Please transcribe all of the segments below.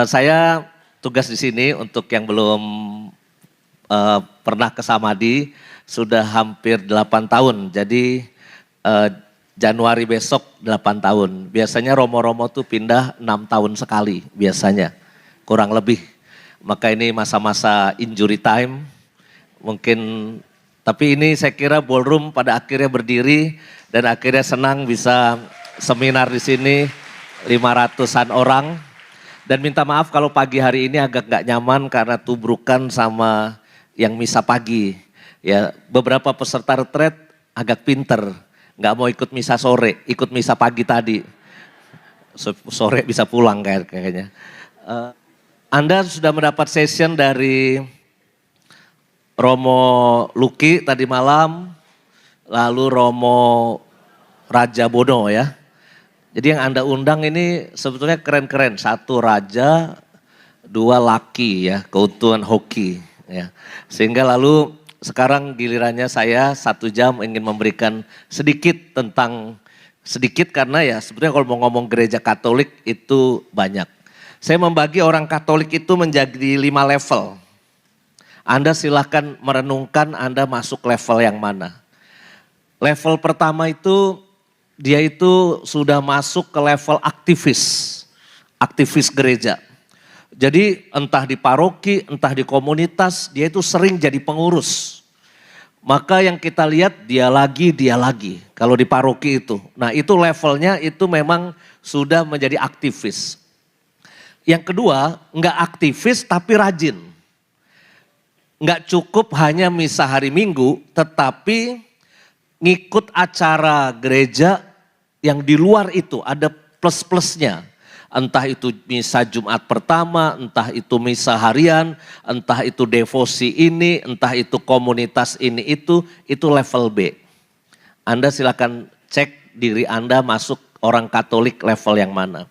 Saya tugas di sini untuk yang belum pernah ke Samadhi sudah hampir 8 tahun. Jadi Januari besok 8 tahun. Biasanya romo-romo tuh pindah 6 tahun sekali biasanya. Kurang lebih. Maka ini masa-masa injury time. Mungkin tapi ini saya kira ballroom pada akhirnya berdiri dan akhirnya senang bisa seminar di sini 500-an orang. Dan minta maaf kalau pagi hari ini agak gak nyaman karena tubrukan sama yang misa pagi. Ya, beberapa peserta retret agak pinter, gak mau ikut misa sore, ikut misa pagi tadi. Sore bisa pulang kayaknya. Anda sudah mendapat session dari Romo Luki tadi malam, lalu Romo Raja Bono ya. Jadi yang Anda undang ini sebetulnya keren-keren. 1 raja, 2 laki ya, keutuhan hoki ya. Sehingga lalu sekarang gilirannya saya 1 jam ingin memberikan sedikit karena ya sebetulnya kalau mau ngomong gereja Katolik itu banyak. Saya membagi orang Katolik itu menjadi 5 level. Anda silahkan merenungkan Anda masuk level yang mana. Level pertama itu dia itu sudah masuk ke level aktivis gereja. Jadi entah di paroki, entah di komunitas, dia itu sering jadi pengurus. Maka yang kita lihat dia lagi, kalau di paroki itu. Nah itu levelnya itu memang sudah menjadi aktivis. Yang kedua, enggak aktivis tapi rajin. Enggak cukup hanya misa hari Minggu, tetapi ngikut acara gereja yang di luar itu ada plus-plusnya. Entah itu misa Jumat pertama, entah itu misa harian, entah itu devosi ini, entah itu komunitas ini itu level B. Anda silakan cek diri Anda masuk orang Katolik level yang mana.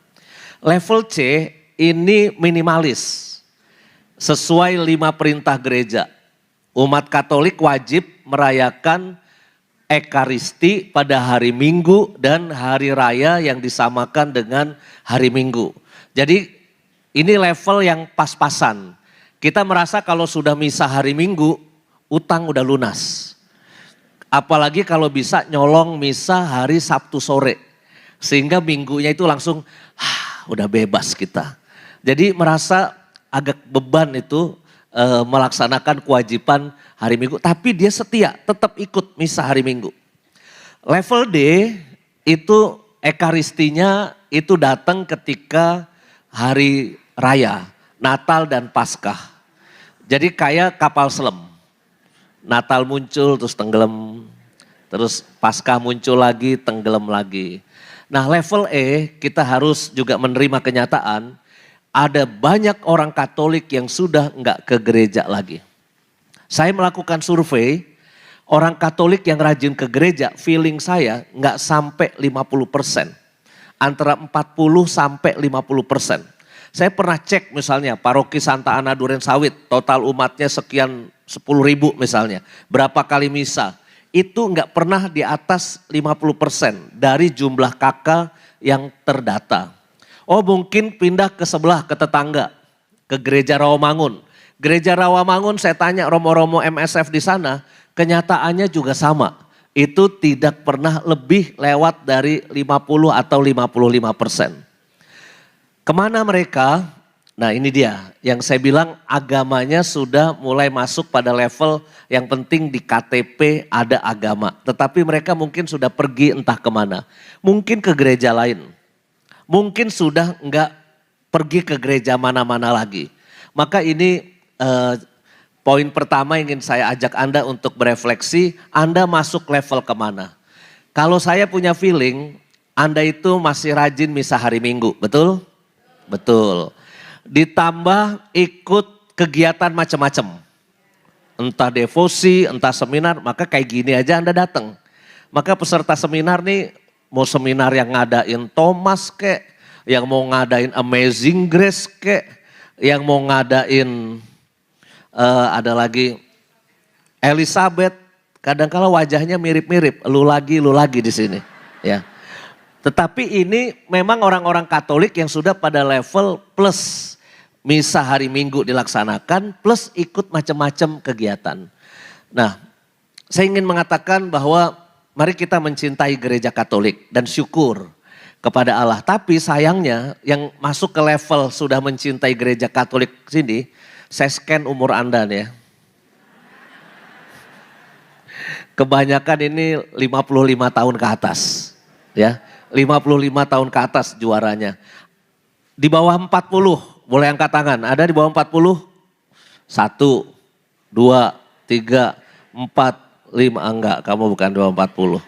Level C ini minimalis, sesuai 5 perintah gereja. Umat Katolik wajib merayakan Ekaristi pada hari Minggu dan hari raya yang disamakan dengan hari Minggu. Jadi ini level yang pas-pasan. Kita merasa kalau sudah misa hari Minggu, utang udah lunas. Apalagi kalau bisa nyolong misa hari Sabtu sore. Sehingga minggunya itu langsung udah bebas kita. Jadi merasa agak beban itu melaksanakan kewajiban hari Minggu, tapi dia setia tetap ikut misa hari Minggu. Level D itu Ekaristinya itu datang ketika hari raya, Natal dan Paskah. Jadi kayak kapal selam. Natal muncul terus tenggelam, terus Paskah muncul lagi, tenggelam lagi. Nah level E kita harus juga menerima kenyataan ada banyak orang Katolik yang sudah enggak ke gereja lagi. Saya melakukan survei, orang Katolik yang rajin ke gereja, feeling saya enggak sampai 50%. Antara 40 sampai 50%. Saya pernah cek misalnya paroki Santa Ana Duren Sawit, total umatnya sekian 10.000 misalnya. Berapa kali misa, itu enggak pernah di atas 50% dari jumlah kakak yang terdata. Oh mungkin pindah ke sebelah, ke tetangga, ke gereja Rawamangun. Gereja Rawamangun saya tanya romo-romo MSF di sana, kenyataannya juga sama. Itu tidak pernah lebih lewat dari 50 atau 55%. Kemana mereka? Nah ini dia, yang saya bilang agamanya sudah mulai masuk pada level yang penting di KTP ada agama. Tetapi mereka mungkin sudah pergi entah kemana, mungkin ke gereja lain. Mungkin sudah enggak pergi ke gereja mana-mana lagi. Maka ini poin pertama yang ingin saya ajak Anda untuk berefleksi, Anda masuk level kemana. Kalau saya punya feeling, Anda itu masih rajin misa hari Minggu, betul? Betul. Ditambah ikut kegiatan macam-macam. Entah devosi, entah seminar, maka kayak gini aja Anda datang. Maka peserta seminar nih, mau seminar yang ngadain Thomas kek, yang mau ngadain Amazing Grace kek, yang mau ngadain ada lagi Elizabeth, kadang-kala wajahnya mirip-mirip, lu lagi di sini, ya. Tetapi ini memang orang-orang Katolik yang sudah pada level plus. misa hari Minggu dilaksanakan, plus ikut macam-macam kegiatan. Nah, saya ingin mengatakan bahwa mari kita mencintai gereja Katolik dan syukur kepada Allah. Tapi sayangnya yang masuk ke level sudah mencintai gereja Katolik sini, saya scan umur Anda nih ya. Kebanyakan ini 55 tahun ke atas. Ya, 55 tahun ke atas juaranya. Di bawah 40, boleh angkat tangan. Ada di bawah 40? 1, 2, 3, 4, 5. Enggak, kamu bukan di bawah 40.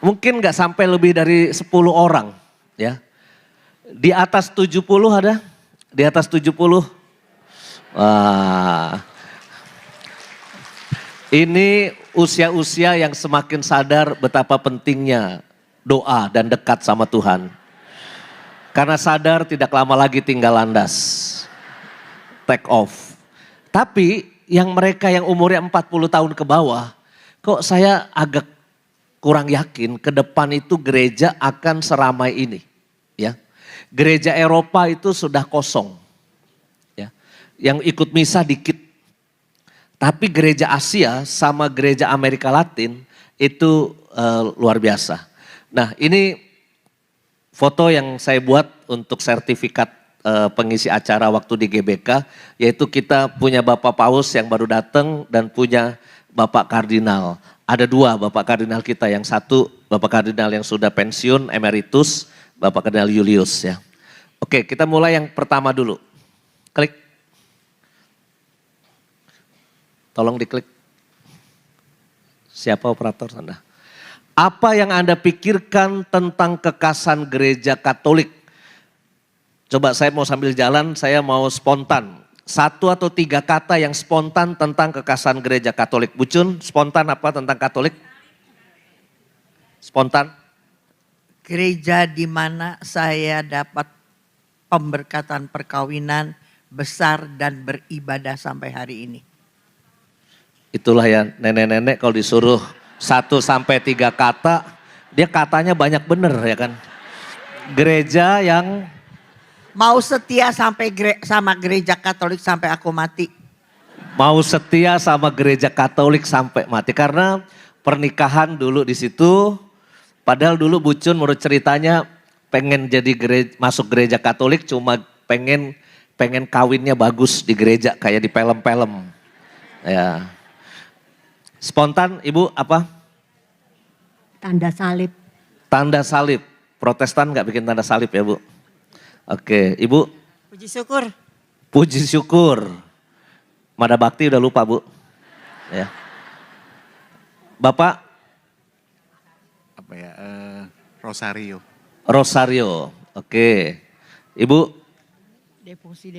Mungkin enggak sampai lebih dari 10 orang. Ya. Di atas 70 ada? Di atas 70? Wah. Ini usia-usia yang semakin sadar betapa pentingnya doa dan dekat sama Tuhan. Karena sadar tidak lama lagi tinggal landas. Take off. Tapi yang mereka yang umurnya 40 tahun ke bawah, kok saya agak kurang yakin ke depan itu gereja akan seramai ini. Ya. Gereja Eropa itu sudah kosong. Ya. Yang ikut misa dikit. Tapi gereja Asia sama gereja Amerika Latin itu luar biasa. Nah ini foto yang saya buat untuk sertifikat pengisi acara waktu di GBK. Yaitu kita punya Bapak Paus yang baru datang dan punya Bapak Kardinal. Ada 2 Bapak Kardinal kita, yang satu Bapak Kardinal yang sudah pensiun emeritus, Bapak Kardinal Julius ya. Oke, kita mulai yang pertama dulu. Klik. Tolong diklik. Siapa operator Anda? Apa yang Anda pikirkan tentang kekasan gereja Katolik? Coba saya mau sambil jalan, saya mau spontan. 1 atau 3 kata yang spontan tentang kekasan gereja Katolik. Bucun, spontan apa tentang Katolik? Spontan? Gereja di mana saya dapat pemberkatan perkawinan besar dan beribadah sampai hari ini. Itulah ya nenek-nenek kalau disuruh 1 sampai 3 kata, dia katanya banyak bener ya kan. Gereja yang mau setia sama gereja Katolik sampai aku mati. Mau setia sama gereja Katolik sampai mati. Karena pernikahan dulu di situ, padahal dulu Bucun menurut ceritanya pengen jadi masuk gereja Katolik cuma pengen kawinnya bagus di gereja kayak di film-film. Ya. Spontan Ibu apa? Tanda salib. Tanda salib. Protestan nggak bikin tanda salib ya Bu? Oke, Ibu? Puji syukur. Puji syukur. Mada bakti udah lupa Bu. Ya. Bapak? Apa ya? Rosario. Rosario. Oke. Ibu? Devosi.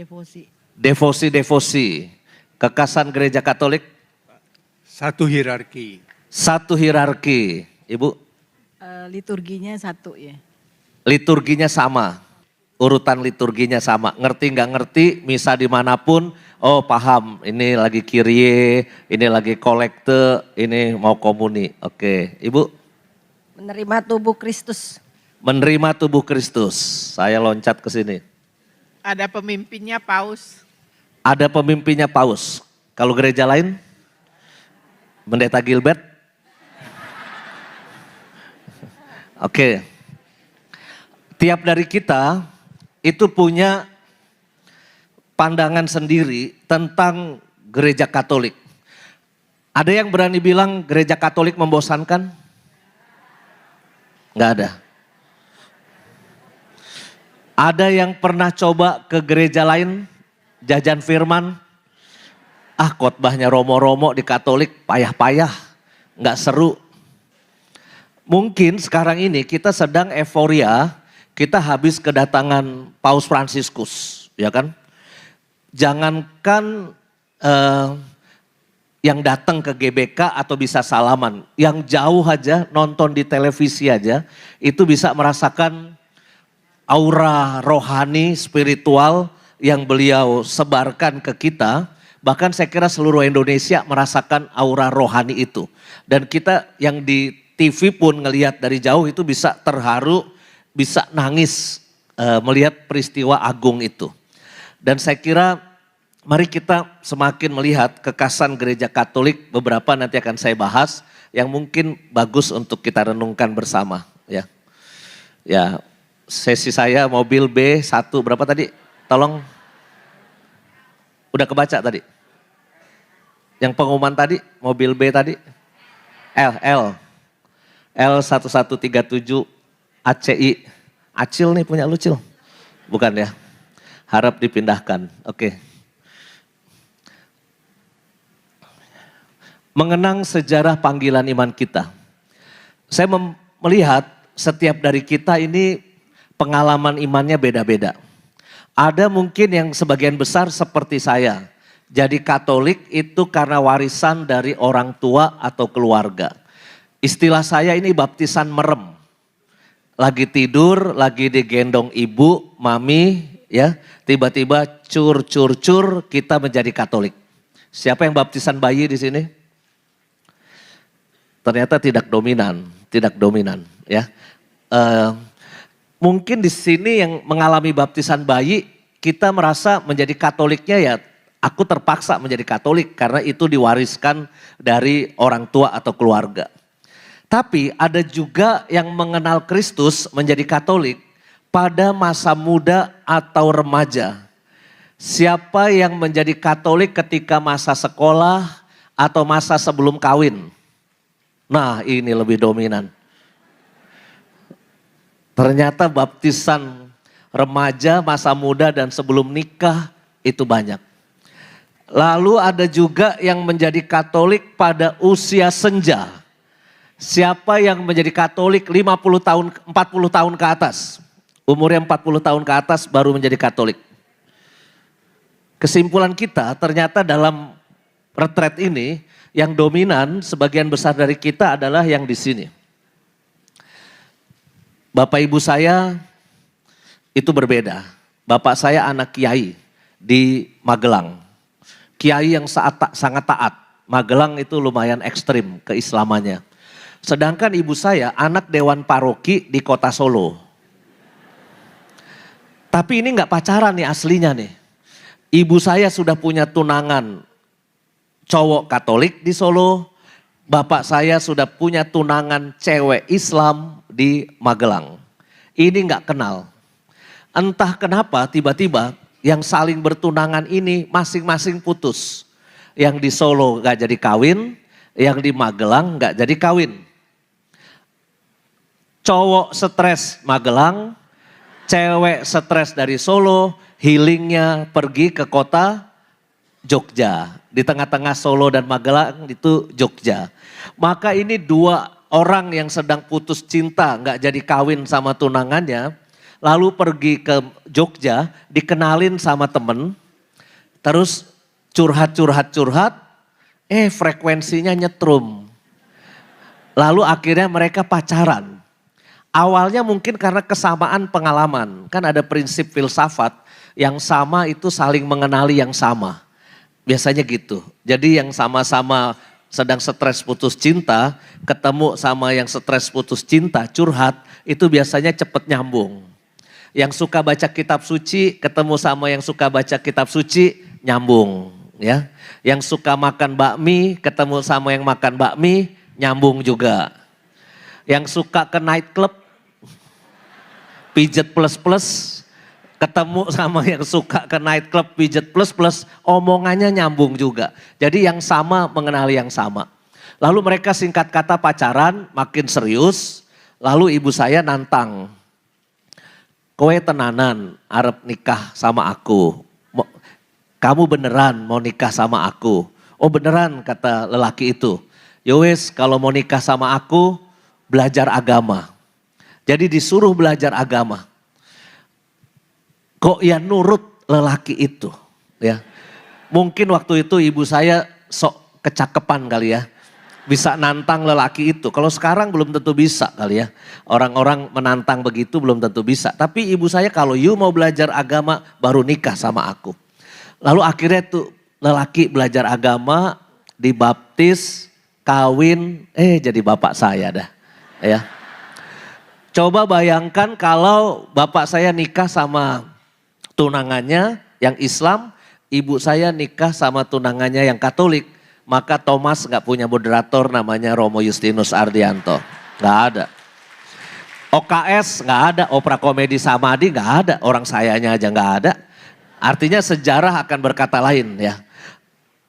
Devosi. Kekasan gereja Katolik? Satu hierarki. Satu hierarki. Ibu? Liturginya satu ya. Liturginya sama. Urutan liturginya sama. Ngerti nggak ngerti, misa dimanapun, oh paham. Ini lagi Kyrie, ini lagi kolekte, ini mau komuni. Oke, Ibu? Menerima tubuh Kristus. Menerima tubuh Kristus. Saya loncat ke sini. Ada pemimpinnya Paus. Ada pemimpinnya Paus. Kalau gereja lain? Pendeta Gilbert? Oke. Tiap dari kita itu punya pandangan sendiri tentang gereja Katolik. Ada yang berani bilang gereja Katolik membosankan? Enggak ada. Ada yang pernah coba ke gereja lain, jajan firman? Khotbahnya romo-romo di Katolik payah-payah, nggak seru. Mungkin sekarang ini kita sedang euforia, kita habis kedatangan Paus Fransiskus, ya kan? Jangankan yang datang ke GBK atau bisa salaman, yang jauh aja nonton di televisi aja, itu bisa merasakan aura rohani, spiritual yang beliau sebarkan ke kita. Bahkan saya kira seluruh Indonesia merasakan aura rohani itu. Dan kita yang di TV pun ngelihat dari jauh itu bisa terharu, bisa nangis melihat peristiwa agung itu. Dan saya kira mari kita semakin melihat kekasan gereja Katolik, beberapa nanti akan saya bahas yang mungkin bagus untuk kita renungkan bersama ya. Ya, sesi saya mobil B1 berapa tadi? Tolong. Udah kebaca tadi? Yang pengumuman tadi, mobil B tadi? L1137 ACI. Acil nih punya lu Cil? Bukan ya? Harap dipindahkan, oke. Mengenang sejarah panggilan iman kita. Saya melihat setiap dari kita ini pengalaman imannya beda-beda. Ada mungkin yang sebagian besar seperti saya. Jadi Katolik itu karena warisan dari orang tua atau keluarga. Istilah saya ini baptisan merem. Lagi tidur, lagi digendong ibu, mami, ya, tiba-tiba cur kita menjadi Katolik. Siapa yang baptisan bayi di sini? Ternyata tidak dominan, ya. Mungkin di sini yang mengalami baptisan bayi, kita merasa menjadi Katoliknya ya, aku terpaksa menjadi Katolik karena itu diwariskan dari orang tua atau keluarga. Tapi ada juga yang mengenal Kristus menjadi Katolik pada masa muda atau remaja. Siapa yang menjadi Katolik ketika masa sekolah atau masa sebelum kawin? Nah, ini lebih dominan. Ternyata baptisan remaja, masa muda dan sebelum nikah itu banyak. Lalu ada juga yang menjadi Katolik pada usia senja. Siapa yang menjadi Katolik 50 tahun, 40 tahun ke atas? Umurnya 40 tahun ke atas baru menjadi Katolik. Kesimpulan kita ternyata dalam retret ini yang dominan sebagian besar dari kita adalah yang di sini. Bapak ibu saya itu berbeda. Bapak saya anak kiai di Magelang. Kiai yang sangat taat. Magelang itu lumayan ekstrim keislamannya. Sedangkan ibu saya anak dewan paroki di kota Solo. Tapi ini nggak pacaran nih aslinya nih. Ibu saya sudah punya tunangan cowok Katolik di Solo. Bapak saya sudah punya tunangan cewek Islam di Magelang. Ini nggak kenal. Entah kenapa tiba-tiba yang saling bertunangan ini masing-masing putus. Yang di Solo nggak jadi kawin, yang di Magelang nggak jadi kawin. Cowok stres Magelang, cewek stres dari Solo, healingnya pergi ke kota Jogja. Di tengah-tengah Solo dan Magelang itu Jogja. Maka ini dua orang yang sedang putus cinta, nggak jadi kawin sama tunangannya, lalu pergi ke Jogja, dikenalin sama temen, terus curhat, frekuensinya nyetrum. Lalu akhirnya mereka pacaran. Awalnya mungkin karena kesamaan pengalaman, kan ada prinsip filsafat, yang sama itu saling mengenali yang sama. Biasanya gitu. Jadi yang sama-sama sedang stres putus cinta, ketemu sama yang stres putus cinta, curhat, itu biasanya cepet nyambung. Yang suka baca kitab suci, ketemu sama yang suka baca kitab suci, nyambung. Ya. Yang suka makan bakmi, ketemu sama yang makan bakmi, nyambung juga. Yang suka ke night club, pijet plus, ketemu sama yang suka ke night club pijet plus, omongannya nyambung juga. Jadi yang sama mengenali yang sama. Lalu mereka singkat kata pacaran, makin serius. Lalu ibu saya nantang. Kowe tenanan arep nikah sama aku. Kamu beneran mau nikah sama aku? Oh beneran kata lelaki itu. Yowes kalau mau nikah sama aku belajar agama. Jadi disuruh belajar agama. Kok ya nurut lelaki itu ya. Mungkin waktu itu ibu saya sok kecakepan kali ya. Bisa nantang lelaki itu. Kalau sekarang belum tentu bisa kali ya. Orang-orang menantang begitu belum tentu bisa. Tapi ibu saya kalau you mau belajar agama baru nikah sama aku. Lalu akhirnya tuh lelaki belajar agama, dibaptis, kawin, jadi bapak saya dah. Ya. Coba bayangkan kalau bapak saya nikah sama tunangannya yang Islam, ibu saya nikah sama tunangannya yang Katolik. Maka Thomas nggak punya moderator namanya Romo Justinus Ardianto. Nggak ada. OKS nggak ada, Opera Komedi Samadi nggak ada, orang sayanya aja nggak ada. Artinya sejarah akan berkata lain ya.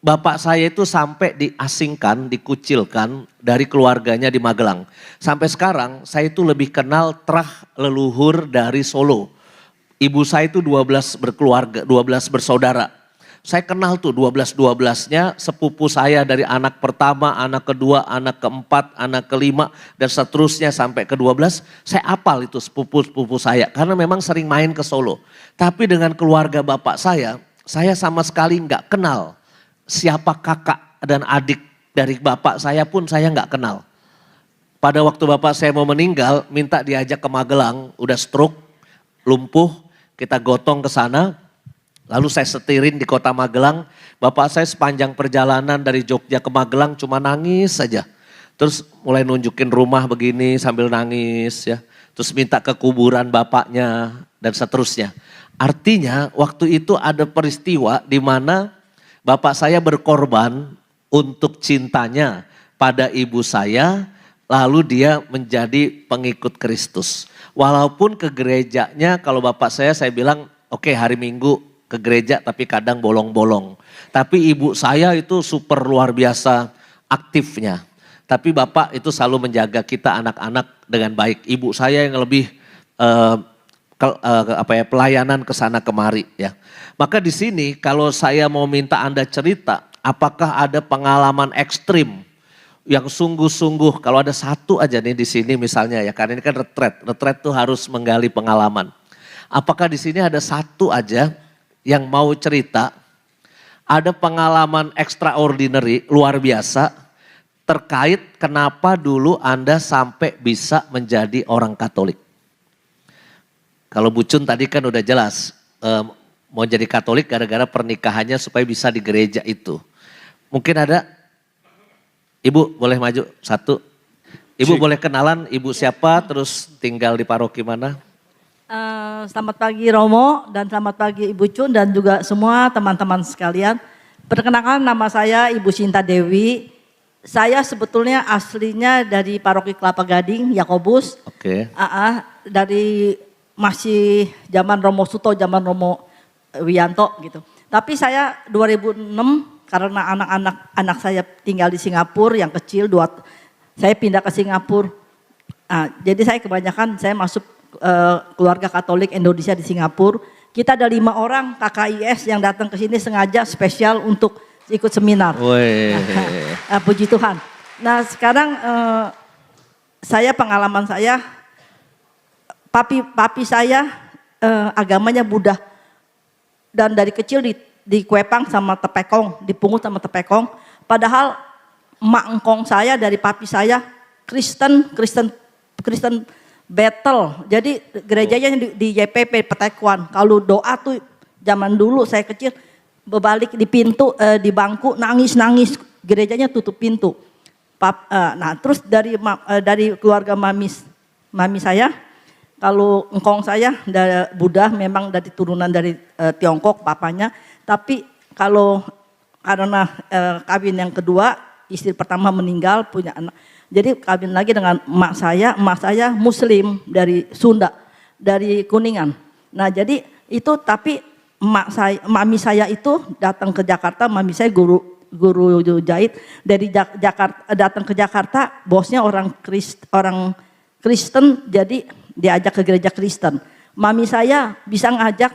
Bapak saya itu sampai diasingkan, dikucilkan dari keluarganya di Magelang. Sampai sekarang saya itu lebih kenal terah leluhur dari Solo. Ibu saya itu 12 berkeluarga, 12 bersaudara. Saya kenal tuh 12-12-nya sepupu saya dari anak pertama, anak kedua, anak keempat, anak kelima dan seterusnya sampai ke-12. Saya apal itu sepupu-sepupu saya karena memang sering main ke Solo. Tapi dengan keluarga bapak saya sama sekali nggak kenal. Siapa kakak dan adik dari bapak saya pun saya nggak kenal. Pada waktu bapak saya mau meninggal, minta diajak ke Magelang, udah stroke, lumpuh, kita gotong ke sana. Lalu saya setirin di kota Magelang, bapak saya sepanjang perjalanan dari Jogja ke Magelang cuma nangis saja. Terus mulai nunjukin rumah begini sambil nangis ya. Terus minta ke kuburan bapaknya dan seterusnya. Artinya waktu itu ada peristiwa di mana bapak saya berkorban untuk cintanya pada ibu saya, lalu dia menjadi pengikut Kristus. Walaupun ke gerejanya kalau bapak saya bilang oke, hari Minggu ke gereja tapi kadang bolong-bolong. Tapi ibu saya itu super luar biasa aktifnya. Tapi bapak itu selalu menjaga kita anak-anak dengan baik. Ibu saya yang lebih pelayanan ke sana kemari ya. Maka di sini kalau saya mau minta Anda cerita, apakah ada pengalaman ekstrim yang sungguh-sungguh, kalau ada satu aja nih di sini misalnya ya, karena ini kan retret tuh harus menggali pengalaman. Apakah di sini ada satu aja yang mau cerita, ada pengalaman extraordinary, luar biasa, terkait kenapa dulu Anda sampai bisa menjadi orang Katolik? Kalau Bu Cun tadi kan udah jelas, mau jadi Katolik gara-gara pernikahannya supaya bisa di gereja itu. Mungkin ada, Ibu boleh maju satu. Ibu boleh kenalan Ibu siapa, terus tinggal di paroki mana? Selamat pagi Romo dan selamat pagi Ibu Cun dan juga semua teman-teman sekalian. Perkenalkan nama saya Ibu Sinta Dewi. Saya sebetulnya aslinya dari paroki Kelapa Gading, Yakobus. Oke. Dari masih zaman Romo Suto, zaman Romo Wiyanto gitu. Tapi saya 2006 karena anak saya tinggal di Singapura yang kecil, saya pindah ke Singapura. Jadi saya kebanyakan saya masuk keluarga Katolik Indonesia di Singapura. Kita ada 5 orang KKIS yang datang ke sini sengaja spesial untuk ikut seminar. Puji Tuhan. Nah sekarang pengalaman saya, papi saya agamanya Buddha. Dan dari kecil dikuepang sama tepekong, dipungut sama tepekong. Padahal emak engkong saya dari papi saya Kristen battle. Jadi gerejanya di YPP Petekuan. Kalau doa tuh zaman dulu saya kecil berbalik di pintu, di bangku nangis. Gerejanya tutup pintu. Nah terus dari keluarga mami saya, kalau engkong saya dari Buddha memang dari turunan dari Tiongkok papanya. Tapi kalau karena kawin yang kedua, istri pertama meninggal punya anak. Jadi kawin lagi dengan emak saya Muslim dari Sunda, dari Kuningan. Nah jadi itu tapi mami saya itu datang ke Jakarta, mami saya guru jahit dari Jakarta, datang ke Jakarta, bosnya orang Kristen, jadi diajak ke gereja Kristen. Mami saya bisa ngajak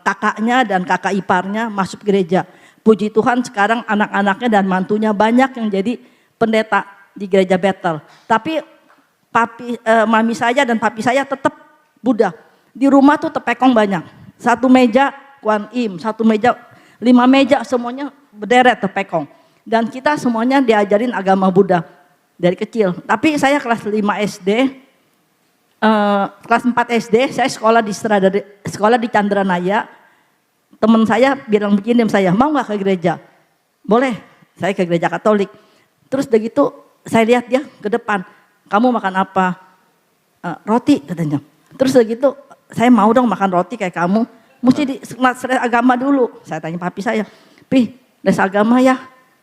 kakaknya dan kakak iparnya masuk gereja. Puji Tuhan sekarang anak-anaknya dan mantunya banyak yang jadi pendeta di gereja Bethel. Tapi mami saya dan papi saya tetap Buddha. Di rumah tuh tepekong banyak. Satu meja Kuan Im, satu meja, 5 meja semuanya berderet tepekong. Dan kita semuanya diajarin agama Buddha dari kecil. Tapi saya kelas 5 SD, kelas 4 SD saya sekolah di Chandranaya. Teman saya bilang begini sama saya, mau gak ke gereja? Boleh, saya ke gereja Katolik. Terus udah gitu saya lihat dia ke depan, kamu makan apa? roti katanya. Terus begitu saya mau dong makan roti kayak kamu. Mesti di les agama dulu. Saya tanya papi saya, Pi les agama ya?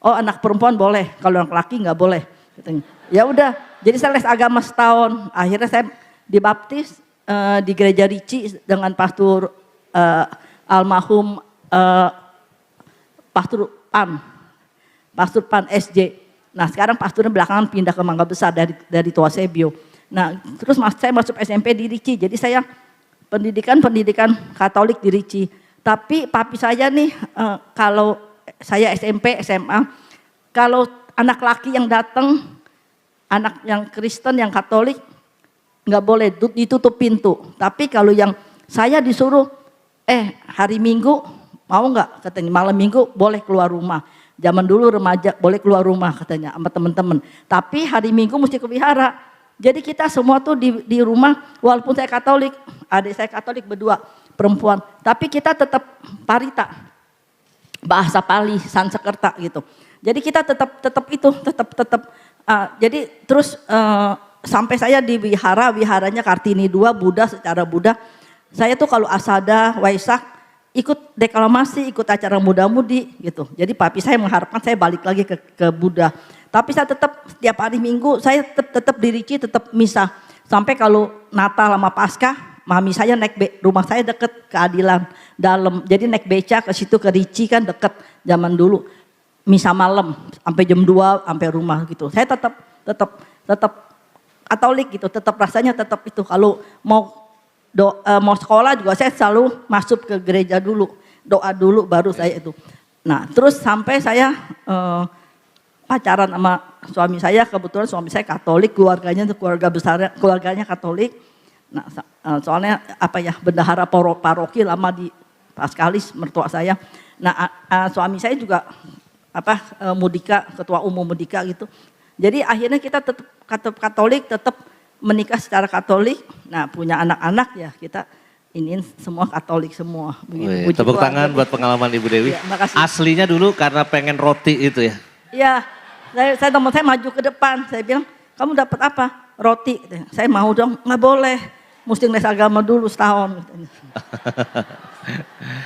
Oh anak perempuan boleh, kalau anak laki nggak boleh. Katanya. Ya udah, jadi saya les agama setahun. Akhirnya saya dibaptis di gereja Ricci dengan pastor almarhum Pastor Pan SJ. Nah sekarang pasturnya belakangan pindah ke Mangga Besar dari Tua Sebio. Nah terus saya masuk SMP di Ricci, jadi saya pendidikan Katolik di Ricci. Tapi papi saya nih kalau saya SMP, SMA, kalau anak laki yang datang, anak yang Kristen, yang Katolik, nggak boleh ditutup pintu. Tapi kalau yang saya disuruh, hari Minggu mau nggak katanya, malam Minggu boleh keluar rumah. Zaman dulu remaja boleh keluar rumah katanya sama teman-teman. Tapi hari Minggu mesti ke wihara. Jadi kita semua tuh di rumah, walaupun saya Katolik, adik saya Katolik berdua perempuan, tapi kita tetap parita, bahasa Pali, Sansekerta gitu. Jadi kita tetap itu, jadi terus sampai saya di wiharanya Kartini 2, Buddha secara Buddha. Saya tuh kalau Asada, Waisak, ikut deklamasi, ikut acara muda-mudi gitu. Jadi papi saya mengharapkan saya balik lagi ke Buddha. Tapi saya tetap setiap hari Minggu, saya tetap di Ricci, tetap misa. Sampai kalau Natal sama Paskah, mami saya rumah saya deket Keadilan dalam. Jadi naik beca ke situ ke Ricci kan deket zaman dulu. Misa malam sampai jam 2 sampai rumah gitu. Saya tetap Katolik gitu, tetap rasanya tetap itu. Kalau mau sekolah juga saya selalu masuk ke gereja dulu, doa dulu baru saya itu. Nah terus sampai saya pacaran sama suami saya, kebetulan suami saya Katolik, keluarganya Katolik. Nah soalnya bendahara paroki lama di Paskalis mertua saya. Nah suami saya juga Mudika, ketua umum Mudika gitu. Jadi akhirnya kita tetap Katolik, tetap menikah secara Katolik. Nah punya anak-anak ya kita iniin semua Katolik semua. Wih, tepuk tangan buat pengalaman Ibu Dewi. Ya, makasih. Aslinya dulu karena pengen roti itu ya? Iya, teman saya maju ke depan. Saya bilang, kamu dapat apa? Roti. Saya mau dong, nggak boleh. Mesti les agama dulu setahun.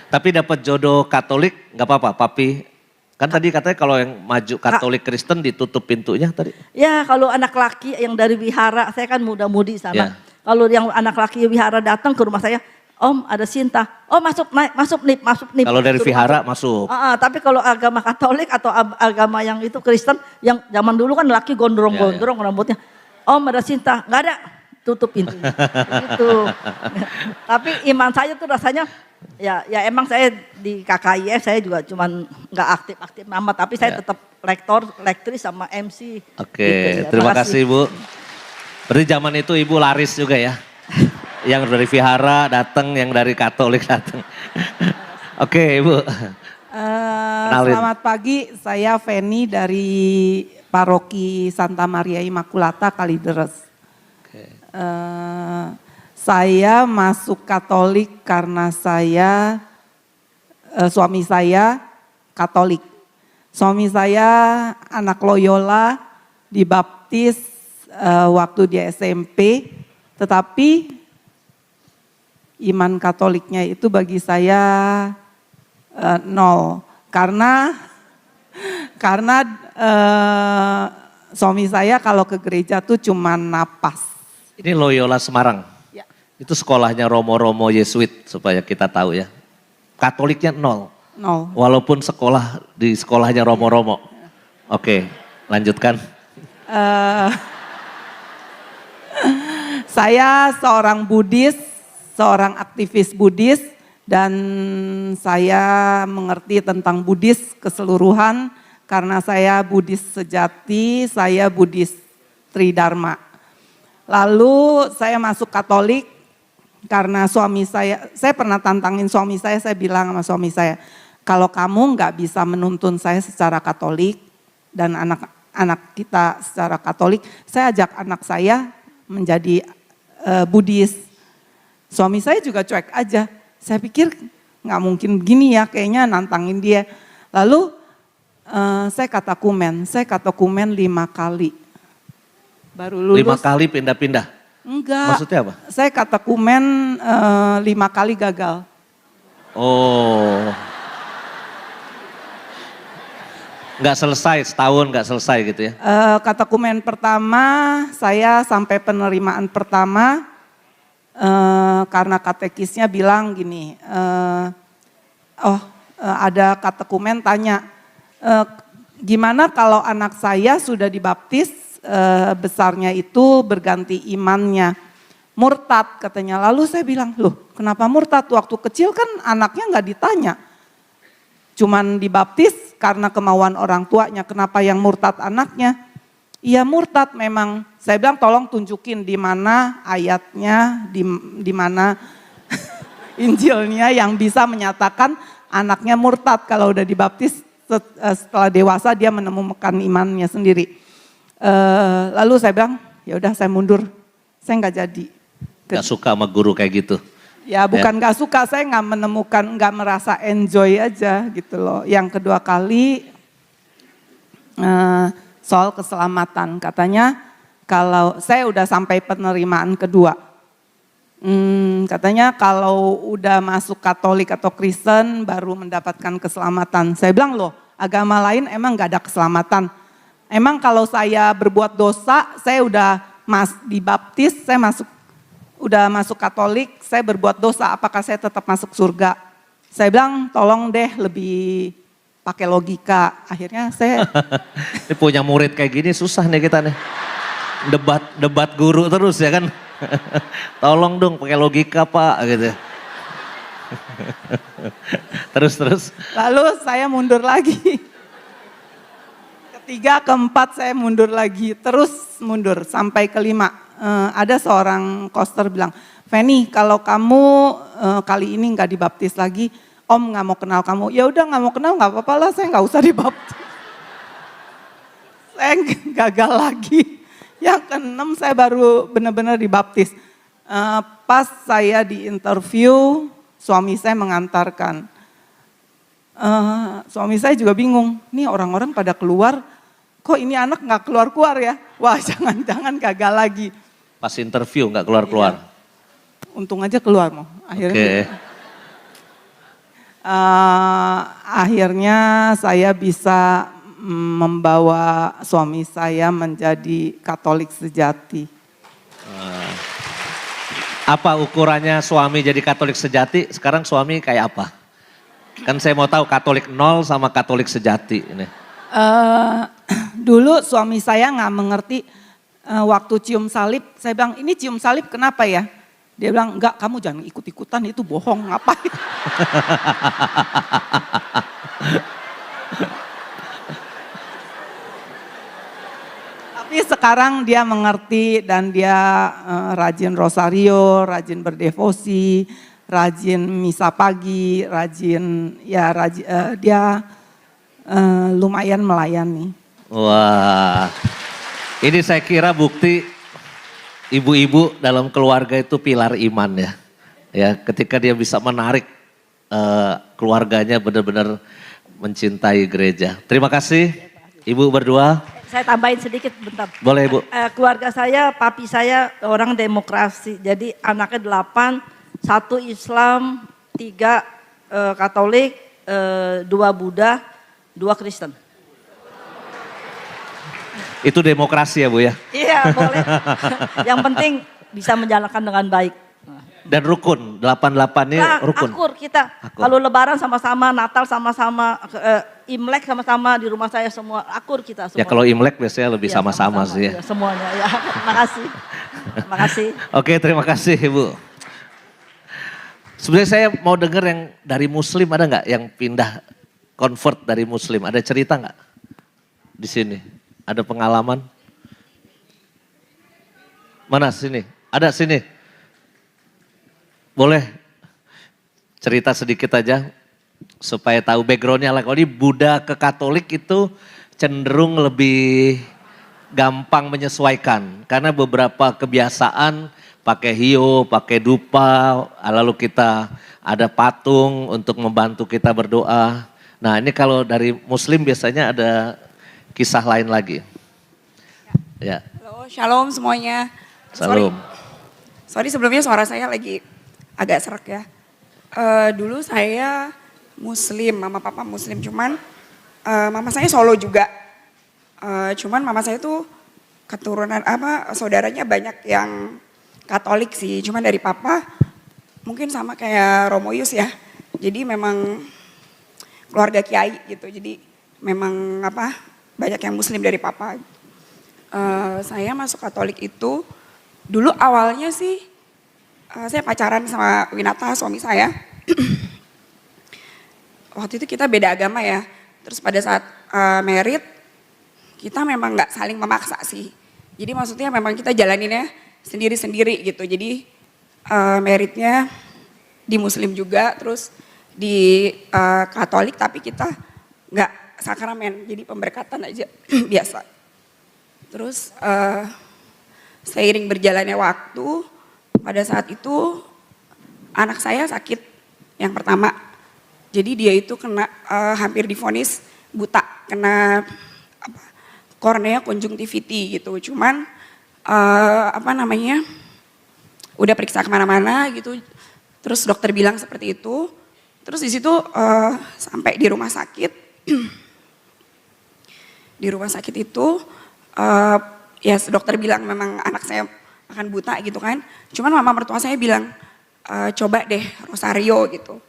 Tapi dapat jodoh Katolik nggak apa-apa, papi. Kan tadi katanya kalau yang maju Katolik Kristen ditutup pintunya tadi. Ya kalau anak laki yang dari wihara, saya kan muda-mudi sana. Ya. Kalau yang anak laki wihara datang ke rumah saya, Om ada Sinta, oh masuk nih. Kalau dari vihara masuk. Tapi kalau agama Katolik atau agama yang itu Kristen, yang zaman dulu kan laki gondrong-gondrong rambutnya, Om ada Sinta, nggak ada, tutup pintunya. Gitu. Tapi iman saya tuh rasanya, ya emang saya di KKIF saya juga cuman nggak aktif amat, tapi saya tetap lektris sama MC. Oke, gitu, ya. Terima kasih Bu. Berarti zaman itu Ibu laris juga ya? Yang dari vihara datang, yang dari Katolik datang. Oke Ibu. Selamat pagi, saya Feni dari Paroki Santa Maria Immaculata Kalideres. Saya masuk Katolik karena suami saya Katolik. Suami saya anak Loyola, dibaptis waktu di SMP, tetapi iman Katoliknya itu bagi saya nol. Karena suami saya kalau ke gereja tuh cuma napas. Ini Loyola Semarang. Ya. Itu sekolahnya Romo-Romo Yesuit supaya kita tahu ya. Katoliknya nol. Nol. Walaupun di sekolahnya Romo-Romo. Oke, lanjutkan. Saya seorang Buddhis, seorang aktivis Buddhis, dan saya mengerti tentang Buddhis keseluruhan karena saya Buddhis sejati, saya Buddhis Tridharma. Lalu saya masuk Katolik karena suami saya pernah tantangin suami saya bilang sama suami saya, kalau kamu nggak bisa menuntun saya secara Katolik dan anak-anak kita secara Katolik, saya ajak anak saya menjadi Buddhis. Suami saya juga cuek aja. Saya pikir nggak mungkin begini ya, kayaknya nantangin dia. Lalu saya katakumen 5 kali. Baru lulus. 5 kali pindah-pindah? Enggak. Maksudnya apa? Saya katekumen 5 kali gagal. Oh. Nggak selesai, setahun nggak selesai gitu ya? Katekumen pertama saya sampai penerimaan pertama karena katekisnya bilang gini, ada katekumen tanya, gimana kalau anak saya sudah dibaptis besarnya itu berganti imannya, murtad katanya. Lalu saya bilang, loh kenapa murtad? Waktu kecil kan anaknya nggak ditanya, cuman dibaptis karena kemauan orang tuanya, kenapa yang murtad anaknya? Iya murtad memang. Saya bilang tolong tunjukin di mana ayatnya, di mana Injilnya yang bisa menyatakan anaknya murtad kalau udah dibaptis setelah dewasa dia menemukan imannya sendiri. Lalu saya bilang, ya udah saya mundur, saya nggak jadi. Nggak suka sama guru kayak gitu? Ya bukan nggak suka, saya nggak menemukan, nggak merasa enjoy aja gitu loh. Yang kedua kali soal keselamatan, katanya kalau saya udah sampai penerimaan kedua, katanya kalau udah masuk Katolik atau Kristen baru mendapatkan keselamatan. Saya bilang loh, agama lain emang nggak ada keselamatan. Emang kalau saya berbuat dosa, saya udah dibaptis, saya udah masuk Katolik, saya berbuat dosa, apakah saya tetap masuk surga? Saya bilang tolong deh lebih pakai logika. Akhirnya saya Ini punya murid kayak gini susah nih kita nih. Debat guru terus ya kan. Tolong dong pakai logika Pak gitu. Terus. lalu saya mundur lagi. Ketiga, keempat saya mundur lagi, terus mundur sampai kelima. Ada seorang koster bilang, Feni kalau kamu kali ini nggak dibaptis lagi, Om nggak mau kenal kamu. Ya udah nggak mau kenal nggak apa-apa lah, saya nggak usah dibaptis. Saya gagal lagi. Yang keenam saya baru benar-benar dibaptis. Pas saya di interview, suami saya mengantarkan. Suami saya juga bingung, nih orang-orang pada keluar, kok ini anak nggak keluar-keluar ya? Wah jangan-jangan gagal lagi. Pas interview nggak keluar-keluar. Iya. Untung aja keluar mau. Akhirnya, akhirnya saya bisa membawa suami saya menjadi Katolik sejati. Apa ukurannya suami jadi Katolik sejati? Sekarang suami kayak apa? Kan saya mau tahu Katolik 0 sama Katolik sejati ini. Dulu suami saya nggak mengerti waktu cium salib. Saya bilang ini cium salib kenapa ya? Dia bilang enggak, kamu jangan ikut-ikutan, itu bohong, ngapain? Tapi sekarang dia mengerti dan dia rajin rosario, rajin berdevosi, rajin misa pagi, dia lumayan melayani. Wah, ini saya kira bukti ibu-ibu dalam keluarga itu pilar iman ya. Ya, ketika dia bisa menarik keluarganya benar-benar mencintai gereja. Terima kasih Ibu berdua. Saya tambahin sedikit bentar. Boleh Ibu. Keluarga saya, papi saya orang demokrasi. Jadi anaknya 8, 1 Islam, 3 Katolik, 2 Buddha, 2 Kristen. Itu demokrasi ya Bu ya. Iya boleh. Yang penting bisa menjalankan dengan baik. Dan rukun, 88 ini rukun. Akur kita. Akur. Kalau Lebaran sama-sama, Natal sama-sama, Imlek sama-sama di rumah saya semua. Akur kita semua. Ya kalau Imlek biasanya lebih Iya, sama-sama sih ya. Iya, semuanya ya. Makasih. Makasih. Oke, terima kasih Ibu. Sebenarnya saya mau dengar yang dari Muslim, ada nggak yang pindah convert dari Muslim? Ada cerita nggak di sini? Ada pengalaman? Mana sini? Ada sini? Boleh cerita sedikit aja supaya tahu backgroundnya lah. Kalau di Buddha ke Katolik itu cenderung lebih gampang menyesuaikan. Karena beberapa kebiasaan pakai hiyo, pakai dupa, lalu kita ada patung untuk membantu kita berdoa. Nah ini kalau dari Muslim biasanya ada kisah lain lagi. Ya. Halo, shalom semuanya. Salam. Sorry sebelumnya suara saya lagi agak serak ya. Dulu saya Muslim, mama papa Muslim, cuman mama saya Solo juga. Cuman mama saya tuh keturunan saudaranya banyak yang Katolik sih, cuman dari papa mungkin sama kayak Romo Yus ya. Jadi memang keluarga kiai gitu. Jadi memang banyak yang Muslim dari papa. Saya masuk Katolik itu dulu awalnya sih saya pacaran sama Winata, suami saya. Waktu itu kita beda agama ya. Terus pada saat married, kita memang nggak saling memaksa sih. Jadi maksudnya memang kita jalaninnya sendiri-sendiri gitu. Jadi marriednya di Muslim juga, terus di Katolik tapi kita nggak sakramen, jadi pemberkatan aja biasa. Terus seiring berjalannya waktu, pada saat itu anak saya sakit yang pertama. Jadi dia itu kena hampir divonis buta, kena kornea konjungtivitis gitu. Cuman udah periksa kemana-mana gitu. Terus dokter bilang seperti itu. Terus di situ sampai di rumah sakit. Di rumah sakit itu ya dokter bilang memang anak saya akan buta gitu kan. Cuman mama mertua saya bilang coba deh rosario gitu.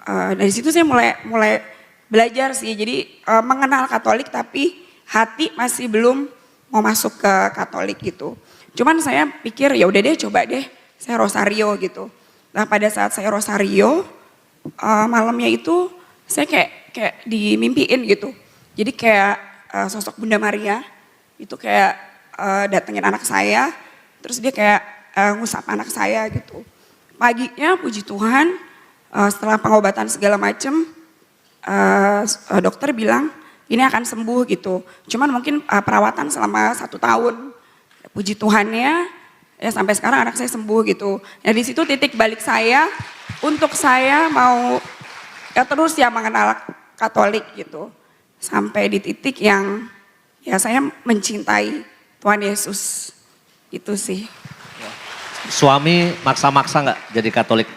Dari situ saya mulai belajar sih. Jadi mengenal Katolik tapi hati masih belum mau masuk ke Katolik gitu. Cuman saya pikir ya udah deh coba deh saya rosario gitu. Nah pada saat saya rosario malamnya itu saya kayak dimimpiin gitu. Jadi kayak sosok Bunda Maria itu kayak datengin anak saya. Terus dia kayak ngusap anak saya gitu. Paginya puji Tuhan setelah pengobatan segala macem dokter bilang ini akan sembuh gitu. Cuman mungkin perawatan selama 1 tahun. Puji Tuhannya ya sampai sekarang anak saya sembuh gitu. Nah di situ titik balik saya untuk saya mau ya terus ya mengenal Katolik gitu. Sampai di titik yang ya saya mencintai Tuhan Yesus. Itu sih. Suami maksa-maksa nggak jadi Katolik?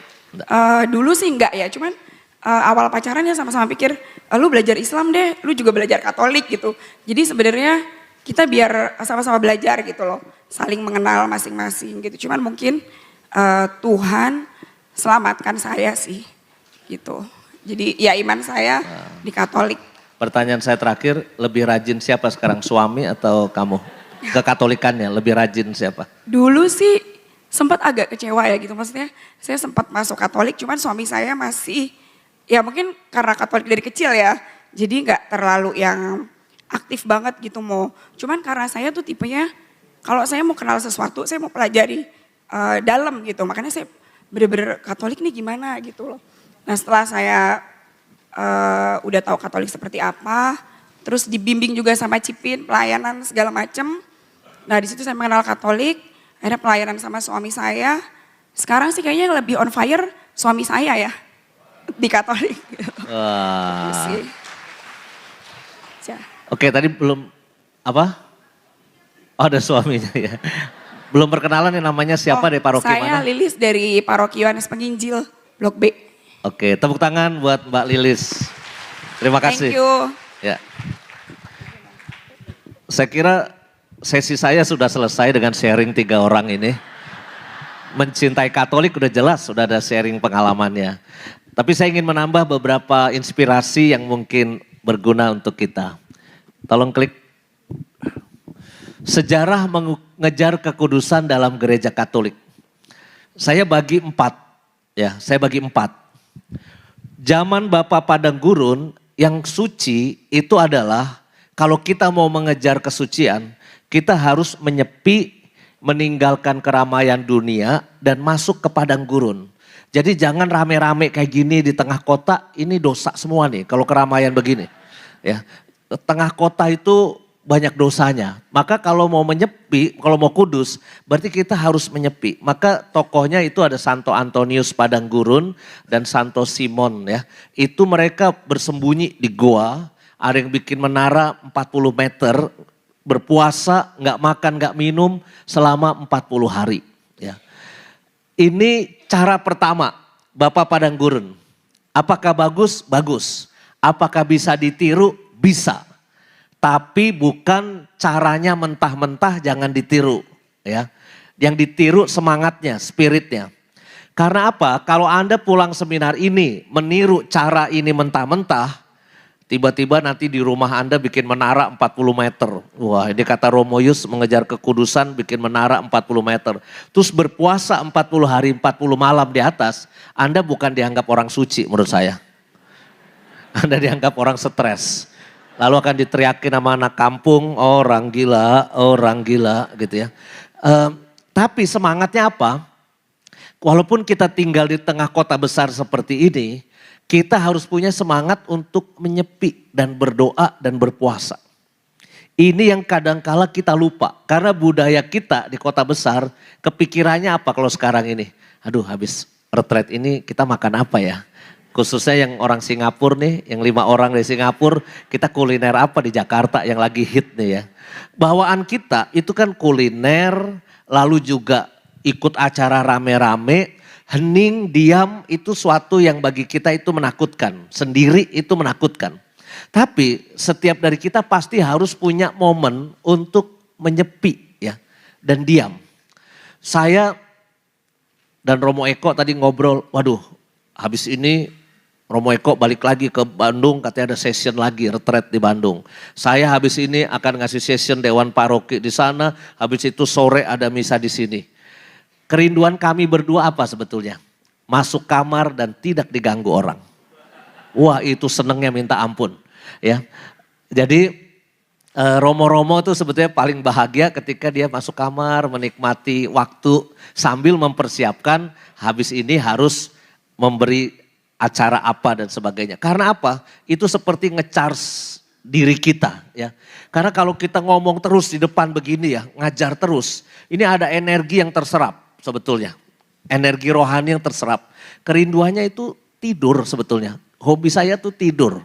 Dulu sih enggak ya, cuman awal pacarannya sama-sama pikir, lu belajar Islam deh, lu juga belajar Katolik gitu. Jadi sebenarnya kita biar sama-sama belajar gitu loh, saling mengenal masing-masing gitu. Cuman mungkin Tuhan selamatkan saya sih gitu. Jadi ya iman saya di Katolik. Pertanyaan saya terakhir, lebih rajin siapa sekarang, suami atau kamu? Kekatolikannya lebih rajin siapa? Dulu sih sempat agak kecewa ya gitu, maksudnya saya sempat masuk Katolik cuman suami saya masih, ya mungkin karena Katolik dari kecil ya, jadi nggak terlalu yang aktif banget gitu mau. Cuman karena saya tuh tipenya, kalau saya mau kenal sesuatu, saya mau pelajari dalam gitu, makanya saya bener-bener Katolik nih gimana gitu loh. Nah setelah saya udah tahu Katolik seperti apa, terus dibimbing juga sama Cipin, pelayanan segala macem. Nah di situ saya mengenal Katolik. Akhirnya pelayanan sama suami saya. Sekarang sih kayaknya yang lebih on fire suami saya ya. Di Katolik. Wah. Ya. Oke tadi belum apa? Oh ada suaminya ya. Belum perkenalan nih namanya siapa dari paroki saya mana? Saya Lilis dari Paroki Yohanes Penginjil, Blok B. Oke tepuk tangan buat Mbak Lilis. Terima kasih. Thank you. Ya. Saya kira sesi saya sudah selesai dengan sharing 3 orang ini. Mencintai Katolik udah jelas, sudah ada sharing pengalamannya. Tapi saya ingin menambah beberapa inspirasi yang mungkin berguna untuk kita. Tolong klik. Sejarah mengejar kekudusan dalam gereja Katolik. Saya bagi 4. Ya, saya bagi 4. Zaman Bapak Padang Gurun yang suci itu adalah kalau kita mau mengejar kesucian, kita harus menyepi, meninggalkan keramaian dunia dan masuk ke padang gurun. Jadi jangan rame-rame kayak gini di tengah kota, ini dosa semua nih kalau keramaian begini. Ya, tengah kota itu banyak dosanya. Maka kalau mau menyepi, kalau mau kudus, berarti kita harus menyepi. Maka tokohnya itu ada Santo Antonius Padang Gurun dan Santo Simon ya. Itu mereka bersembunyi di goa, ada yang bikin menara 40 meter, berpuasa, nggak makan, nggak minum selama 40 hari. Ya. Ini cara pertama, Bapak Padang Gurun. Apakah bagus? Bagus. Apakah bisa ditiru? Bisa. Tapi bukan caranya mentah-mentah, jangan ditiru. Ya. Yang ditiru semangatnya, spiritnya. Karena apa? Kalau Anda pulang seminar ini meniru cara ini mentah-mentah, tiba-tiba nanti di rumah Anda bikin menara 40 meter. Wah, ini kata Romo Yus mengejar kekudusan bikin menara 40 meter. Terus berpuasa 40 hari 40 malam di atas, Anda bukan dianggap orang suci menurut saya. Anda dianggap orang stres. Lalu akan diteriakin sama anak kampung, orang gila gitu ya. Tapi semangatnya apa? Walaupun kita tinggal di tengah kota besar seperti ini, kita harus punya semangat untuk menyepi dan berdoa dan berpuasa. Ini yang kadangkala kita lupa. Karena budaya kita di kota besar, kepikirannya apa kalau sekarang ini? Aduh, habis retret ini kita makan apa ya? Khususnya yang orang Singapura nih, yang 5 orang dari Singapura, kita kuliner apa di Jakarta yang lagi hit nih ya. Bawaan kita itu kan kuliner, lalu juga ikut acara rame-rame, hening, diam itu suatu yang bagi kita itu menakutkan. Sendiri itu menakutkan. Tapi setiap dari kita pasti harus punya momen untuk menyepi ya dan diam. Saya dan Romo Eko tadi ngobrol, waduh habis ini Romo Eko balik lagi ke Bandung, katanya ada session lagi, retret di Bandung. Saya habis ini akan ngasih session Dewan Paroki di sana, habis itu sore ada misa di sini. Kerinduan kami berdua apa sebetulnya? Masuk kamar dan tidak diganggu orang. Wah itu senengnya minta ampun. Ya, jadi Romo-romo itu sebetulnya paling bahagia ketika dia masuk kamar menikmati waktu sambil mempersiapkan habis ini harus memberi acara apa dan sebagainya. Karena apa? Itu seperti nge-charge diri kita ya. Karena kalau kita ngomong terus di depan begini ya, ngajar terus, ini ada energi yang terserap sebetulnya. Energi rohani yang terserap. Kerinduannya itu tidur sebetulnya. Hobi saya tuh tidur.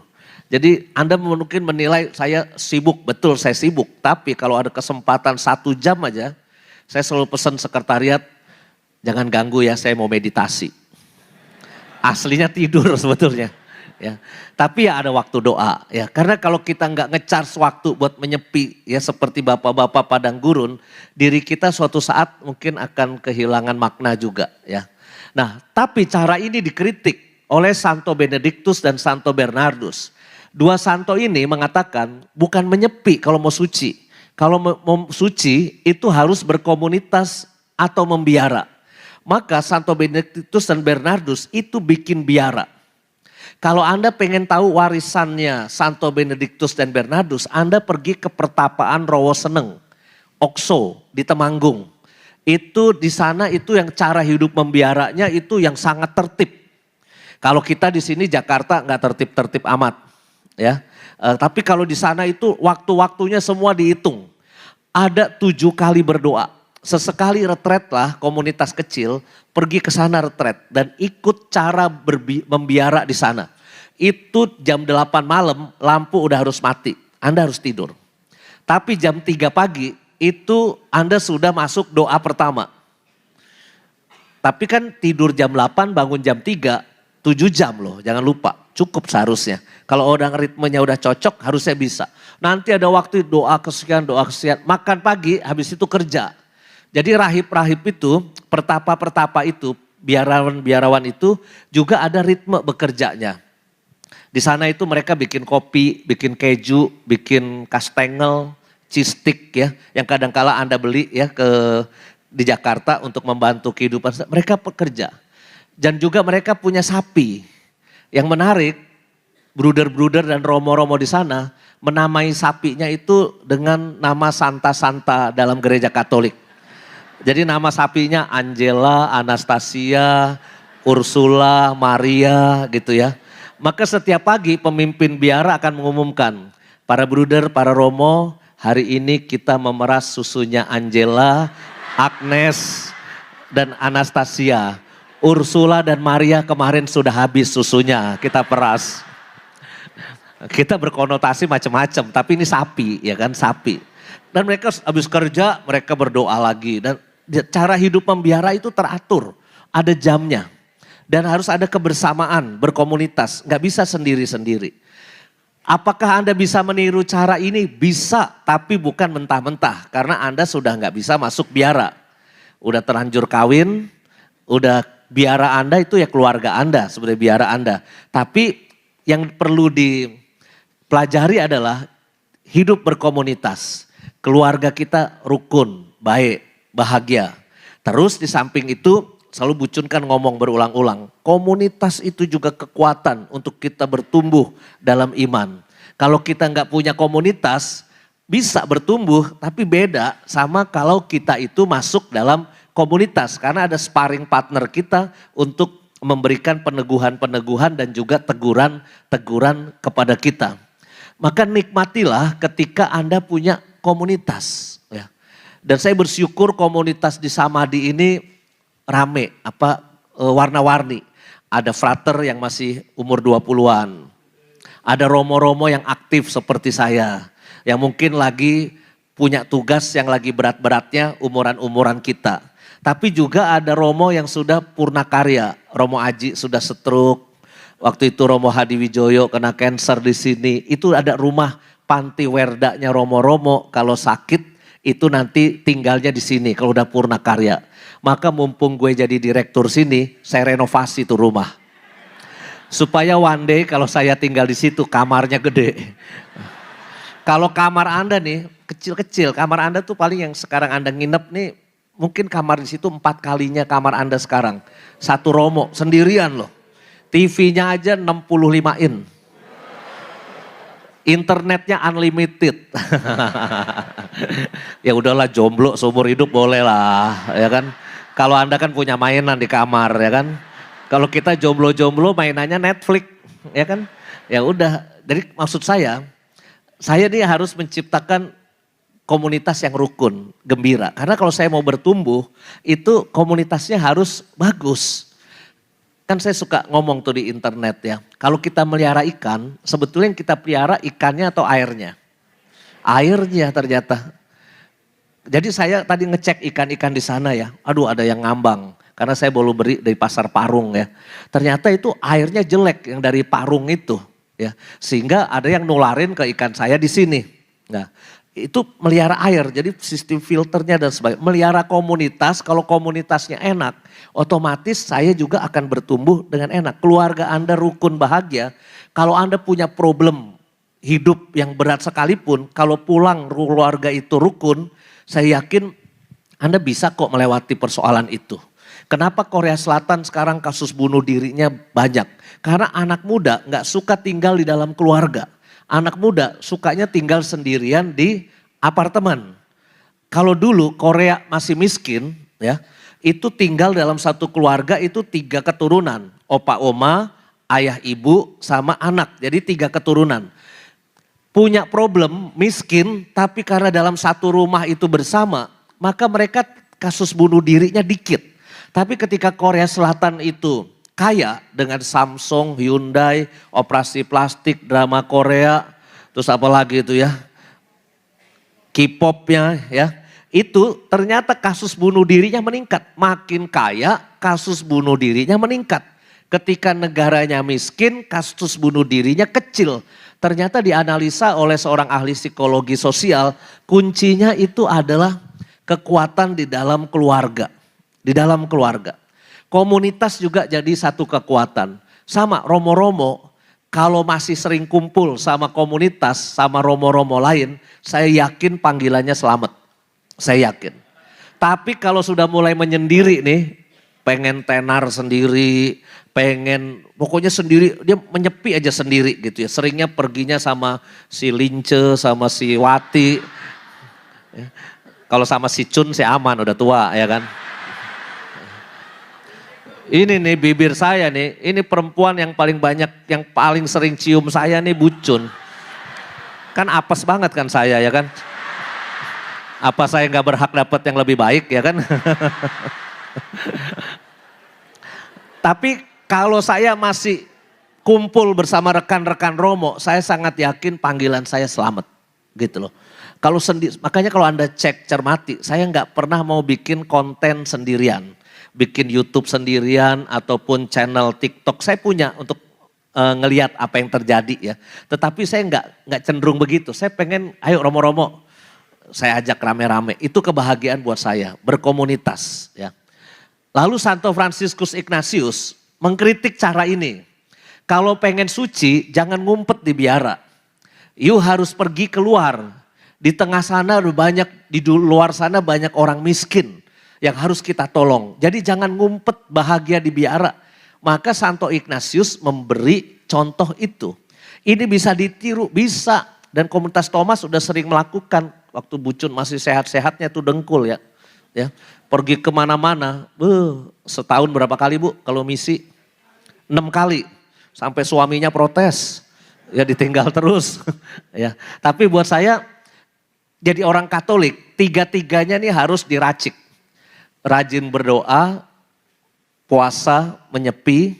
Jadi Anda mungkin menilai saya sibuk, betul saya sibuk. Tapi kalau ada kesempatan 1 jam aja, saya selalu pesan sekretariat, jangan ganggu ya saya mau meditasi. Aslinya tidur sebetulnya. Ya. Tapi ya ada waktu doa ya. Karena kalau kita nggak nge-charge waktu buat menyepi ya seperti bapak-bapak Padang Gurun, diri kita suatu saat mungkin akan kehilangan makna juga ya. Nah tapi cara ini dikritik oleh Santo Benedictus dan Santo Bernardus. 2 santo ini mengatakan bukan menyepi kalau mau suci. Kalau mau suci itu harus berkomunitas atau membiara. Maka Santo Benedictus dan Bernardus itu bikin biara. Kalau Anda pengen tahu warisannya Santo Benedictus dan Bernardus, Anda pergi ke pertapaan Rowo Seneng, Okso di Temanggung. Itu di sana itu yang cara hidup membiaranya itu yang sangat tertib. Kalau kita di sini Jakarta nggak tertib-tertib amat, ya. Tapi kalau di sana itu waktu-waktunya semua dihitung. Ada 7 kali berdoa. Sesekali retret lah komunitas kecil pergi ke sana retret dan ikut cara membiara di sana. Itu jam 8 malam lampu udah harus mati, Anda harus tidur. Tapi jam 3 pagi itu Anda sudah masuk doa pertama. Tapi kan tidur jam 8 bangun jam 3, 7 jam loh jangan lupa, cukup seharusnya. Kalau orang ritmenya udah cocok harusnya bisa. Nanti ada waktu doa kesekian, makan pagi habis itu kerja. Jadi rahib-rahib itu, pertapa-pertapa itu, biarawan-biarawan itu juga ada ritme bekerjanya. Di sana itu mereka bikin kopi, bikin keju, bikin kastengel, cheese stick ya. Yang kadang-kala Anda beli ya di Jakarta untuk membantu kehidupan. Mereka pekerja. Dan juga mereka punya sapi. Yang menarik, bruder-bruder dan romo-romo di sana menamai sapinya itu dengan nama santa-santa dalam gereja Katolik. Jadi nama sapinya Angela, Anastasia, Ursula, Maria gitu ya. Maka setiap pagi pemimpin biara akan mengumumkan, para bruder, para romo, hari ini kita memeras susunya Angela, Agnes, dan Anastasia. Ursula dan Maria kemarin sudah habis susunya, kita peras. Kita berkonotasi macam-macam, tapi ini sapi ya kan, sapi. Dan mereka habis kerja, mereka berdoa lagi dan cara hidup membiara itu teratur. ada jamnya. Dan harus ada kebersamaan, berkomunitas, nggak bisa sendiri-sendiri. Apakah Anda bisa meniru cara ini? Bisa, tapi bukan mentah-mentah. Karena Anda sudah nggak bisa masuk biara. Udah terlanjur kawin, udah biara Anda itu ya keluarga Anda, sebenarnya biara Anda. Tapi yang perlu dipelajari adalah hidup berkomunitas. Keluarga kita rukun, baik, bahagia. Terus di samping itu, selalu Bucun kan ngomong berulang-ulang, komunitas itu juga kekuatan untuk kita bertumbuh dalam iman. Kalau kita nggak punya komunitas, bisa bertumbuh, tapi beda sama kalau kita itu masuk dalam komunitas. Karena ada sparring partner kita untuk memberikan peneguhan-peneguhan dan juga teguran-teguran kepada kita. Maka nikmatilah ketika Anda punya komunitas. Ya. Dan saya bersyukur komunitas di Samadhi ini rame, warna-warni. Ada frater yang masih umur 20-an. Ada romo-romo yang aktif seperti saya. Yang mungkin lagi punya tugas yang lagi berat-beratnya umuran-umuran kita. Tapi juga ada romo yang sudah purna karya. Romo Aji sudah stroke. Waktu itu Romo Hadi Wijoyo kena cancer di sini. Itu ada rumah panti werdanya romo-romo. Kalau sakit itu nanti tinggalnya di sini kalau udah purna karya. Maka mumpung gue jadi direktur sini, saya renovasi tuh rumah. Supaya one day kalau saya tinggal di situ kamarnya gede. Kalau kamar Anda nih kecil-kecil, kamar Anda tuh paling yang sekarang Anda nginep nih, mungkin kamar di situ 4 kalinya kamar Anda sekarang. Satu romo sendirian loh. TV-nya aja 65 in. Internetnya unlimited. Ya udahlah jomblo seumur hidup boleh lah, ya kan. Kalau Anda kan punya mainan di kamar, ya kan. Kalau kita jomblo-jomblo mainannya Netflix, ya kan. Ya udah, jadi maksud saya nih harus menciptakan komunitas yang rukun, gembira. Karena kalau saya mau bertumbuh, itu komunitasnya harus bagus. Kan saya suka ngomong tuh di internet ya. Kalau kita melihara ikan, sebetulnya yang kita pelihara ikannya atau airnya? Airnya ternyata. Jadi saya tadi ngecek ikan-ikan di sana ya. Aduh ada yang ngambang. Karena saya baru beli dari pasar Parung ya. Ternyata itu airnya jelek yang dari Parung itu. Ya, sehingga ada yang nularin ke ikan saya di sini. Nah, itu melihara air, jadi sistem filternya dan sebagainya. Melihara komunitas, kalau komunitasnya enak, otomatis saya juga akan bertumbuh dengan enak. Keluarga Anda rukun bahagia, kalau Anda punya problem hidup yang berat sekalipun, kalau pulang keluarga itu rukun, saya yakin Anda bisa kok melewati persoalan itu. Kenapa Korea Selatan sekarang kasus bunuh dirinya banyak? Karena anak muda nggak suka tinggal di dalam keluarga. Anak muda sukanya tinggal sendirian di apartemen. Kalau dulu Korea masih miskin ya, itu tinggal dalam satu keluarga itu 3 keturunan. Opa oma, ayah ibu sama anak. Jadi 3 keturunan. Punya problem miskin tapi karena dalam satu rumah itu bersama, maka mereka kasus bunuh dirinya dikit. Tapi ketika Korea Selatan itu kaya dengan Samsung, Hyundai, operasi plastik, drama Korea, terus apa lagi itu ya, K-popnya ya, itu ternyata kasus bunuh dirinya meningkat. Makin kaya kasus bunuh dirinya meningkat. Ketika negaranya miskin kasus bunuh dirinya kecil. Ternyata dianalisa oleh seorang ahli psikologi sosial, kuncinya itu adalah kekuatan di dalam keluarga. Di dalam keluarga. Komunitas juga jadi satu kekuatan. Sama romo-romo, kalau masih sering kumpul sama komunitas, sama romo-romo lain, saya yakin panggilannya selamat. Saya yakin. Tapi kalau sudah mulai menyendiri nih, pengen tenar sendiri, pengen pokoknya sendiri, dia menyepi aja sendiri gitu ya. Seringnya perginya sama si Lince, sama si Wati. Ya. Kalau sama si Cun, si aman, udah tua ya kan. Ini nih bibir saya nih, ini perempuan yang paling banyak, yang paling sering cium saya nih Bucun. Kan apes banget kan saya ya kan. Apa saya nggak berhak dapat yang lebih baik ya kan. Tapi kalau saya masih kumpul bersama rekan-rekan Romo, saya sangat yakin panggilan saya selamat gitu loh. Kalau sendiri, makanya kalau Anda cek cermati, saya nggak pernah mau bikin konten sendirian. bikin YouTube sendirian ataupun channel TikTok. Saya punya untuk ngelihat apa yang terjadi ya. Tetapi saya nggak cenderung begitu. Saya pengen, ayo romo-romo, saya ajak rame-rame. Itu kebahagiaan buat saya, berkomunitas ya. Lalu Santo Fransiskus Ignatius mengkritik cara ini. Kalau pengen suci, jangan ngumpet di biara. You harus pergi keluar. Di tengah sana banyak, di luar sana banyak orang miskin yang harus kita tolong. Jadi jangan ngumpet bahagia di biara. Maka Santo Ignatius memberi contoh itu. Ini bisa ditiru, bisa. Dan komunitas Thomas sudah sering melakukan. Waktu Bucun masih sehat-sehatnya tuh dengkul ya. Pergi kemana-mana, setahun berapa kali Bu kalau misi? 6 kali. Sampai suaminya protes, ya ditinggal terus. Ya, tapi buat saya jadi orang Katolik, tiga-tiganya nih harus diracik. Rajin berdoa, puasa, menyepi,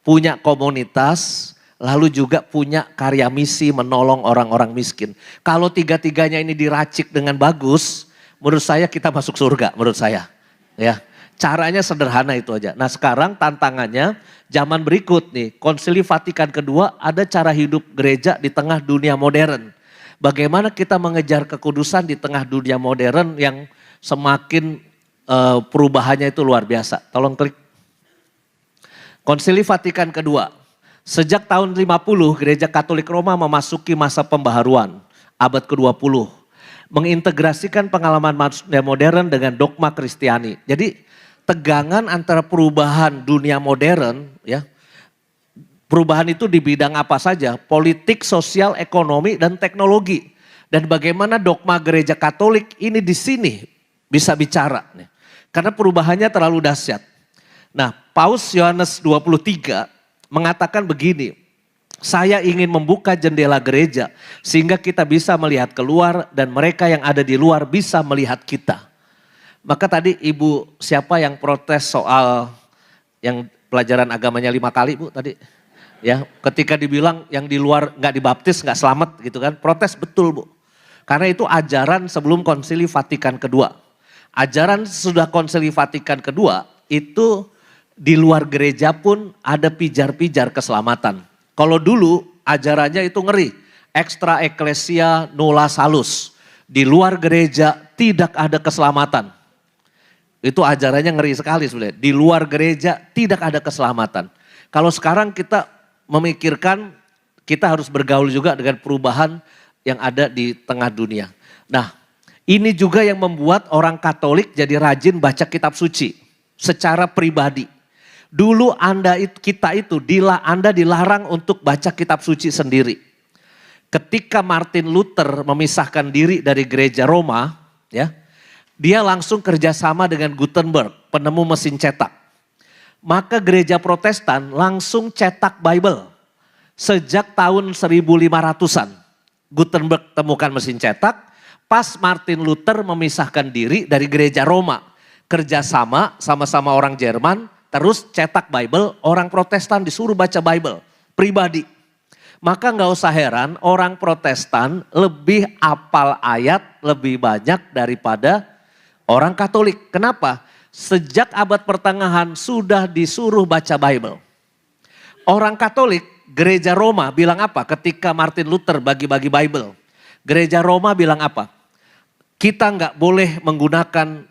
punya komunitas, lalu juga punya karya misi menolong orang-orang miskin. Kalau tiga-tiganya ini diracik dengan bagus, menurut saya kita masuk surga, menurut saya. Ya, caranya sederhana itu aja. Nah sekarang tantangannya zaman berikut nih, Konsili Vatikan kedua ada cara hidup gereja di tengah dunia modern. Bagaimana kita mengejar kekudusan di tengah dunia modern yang semakin perubahannya itu luar biasa. Tolong klik. Konsili Vatikan kedua. Sejak tahun 50 Gereja Katolik Roma memasuki masa pembaharuan abad ke-20. Mengintegrasikan pengalaman modern dengan dogma Kristiani. Jadi tegangan antara perubahan dunia modern ya. Perubahan itu di bidang apa saja? Politik, sosial, ekonomi dan teknologi. Dan bagaimana dogma Gereja Katolik ini di sini bisa bicara. Karena perubahannya terlalu dahsyat. Nah, Paus Yohanes 23 mengatakan begini, saya ingin membuka jendela gereja sehingga kita bisa melihat keluar dan mereka yang ada di luar bisa melihat kita. Maka tadi ibu siapa yang protes soal yang pelajaran agamanya 5 kali Bu tadi? Ya, ketika dibilang yang di luar nggak dibaptis nggak selamat gitu kan, protes betul Bu. Karena itu ajaran sebelum Konsili Vatikan kedua. Ajaran sudah Konsili Vatikan kedua itu di luar gereja pun ada pijar-pijar keselamatan. Kalau dulu ajarannya itu ngeri, extra ecclesia nulla salus. Di luar gereja tidak ada keselamatan. Itu ajarannya ngeri sekali sebenarnya. Di luar gereja tidak ada keselamatan. Kalau sekarang kita memikirkan kita harus bergaul juga dengan perubahan yang ada di tengah dunia. Nah, ini juga yang membuat orang Katolik jadi rajin baca kitab suci secara pribadi. Dulu Anda dilarang untuk baca kitab suci sendiri. Ketika Martin Luther memisahkan diri dari gereja Roma, ya, dia langsung kerjasama dengan Gutenberg, penemu mesin cetak. Maka gereja Protestan langsung cetak Bible sejak tahun 1500-an. Gutenberg temukan mesin cetak, pas Martin Luther memisahkan diri dari gereja Roma. Kerjasama sama-sama orang Jerman, terus cetak Bible, orang Protestan disuruh baca Bible pribadi. Maka nggak usah heran orang Protestan lebih apal ayat lebih banyak daripada orang Katolik. Kenapa? Sejak abad pertengahan sudah disuruh baca Bible. Orang Katolik, gereja Roma bilang apa ketika Martin Luther bagi-bagi Bible? Gereja Roma bilang apa? Kita nggak boleh menggunakan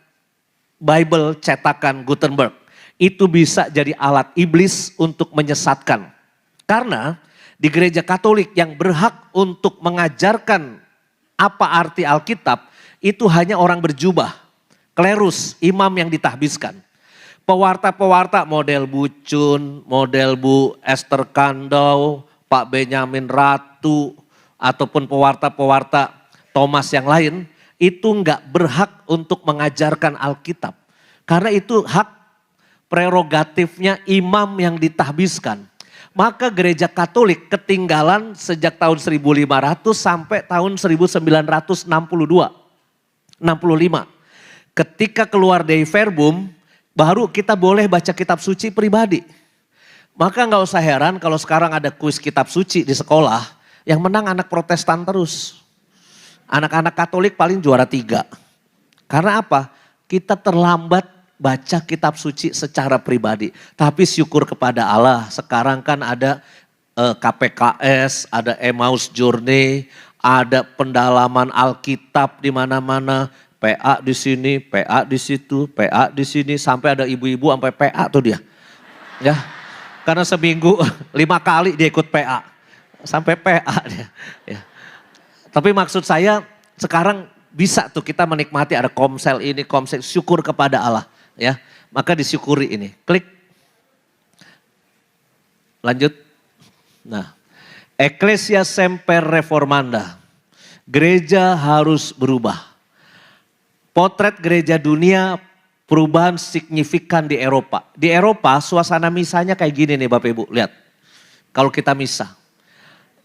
Bible cetakan Gutenberg. Itu bisa jadi alat iblis untuk menyesatkan. Karena di gereja Katolik yang berhak untuk mengajarkan apa arti Alkitab itu hanya orang berjubah, klerus, imam yang ditahbiskan. Pewarta-pewarta model Bucun, model Bu Esther Kandau, Pak Benyamin Ratu, ataupun pewarta-pewarta Thomas yang lain, itu enggak berhak untuk mengajarkan Alkitab. Karena itu hak prerogatifnya imam yang ditahbiskan. Maka gereja Katolik ketinggalan sejak tahun 1500 sampai tahun 1962. 65. Ketika keluar Dei Verbum, baru kita boleh baca kitab suci pribadi. Maka nggak usah heran kalau sekarang ada kuis kitab suci di sekolah, yang menang anak Protestan terus. Anak-anak Katolik paling juara 3. Karena apa? Kita terlambat baca kitab suci secara pribadi. Tapi syukur kepada Allah, sekarang kan ada KPKS, ada Emmaus Journey, ada pendalaman Alkitab di mana-mana, PA di sini, PA di situ, PA di sini, sampai ada ibu-ibu sampai PA tuh dia. Ya, karena seminggu 5 kali dia ikut PA, sampai PA dia. Ya. Tapi maksud saya sekarang bisa tuh kita menikmati ada komsel ini, komsel, syukur kepada Allah. Ya, maka disyukuri ini. Klik. Lanjut. Nah, Ecclesia Semper Reformanda. Gereja harus berubah. Potret gereja dunia perubahan signifikan di Eropa. Di Eropa suasana misanya kayak gini nih Bapak Ibu, lihat. Kalau kita misa.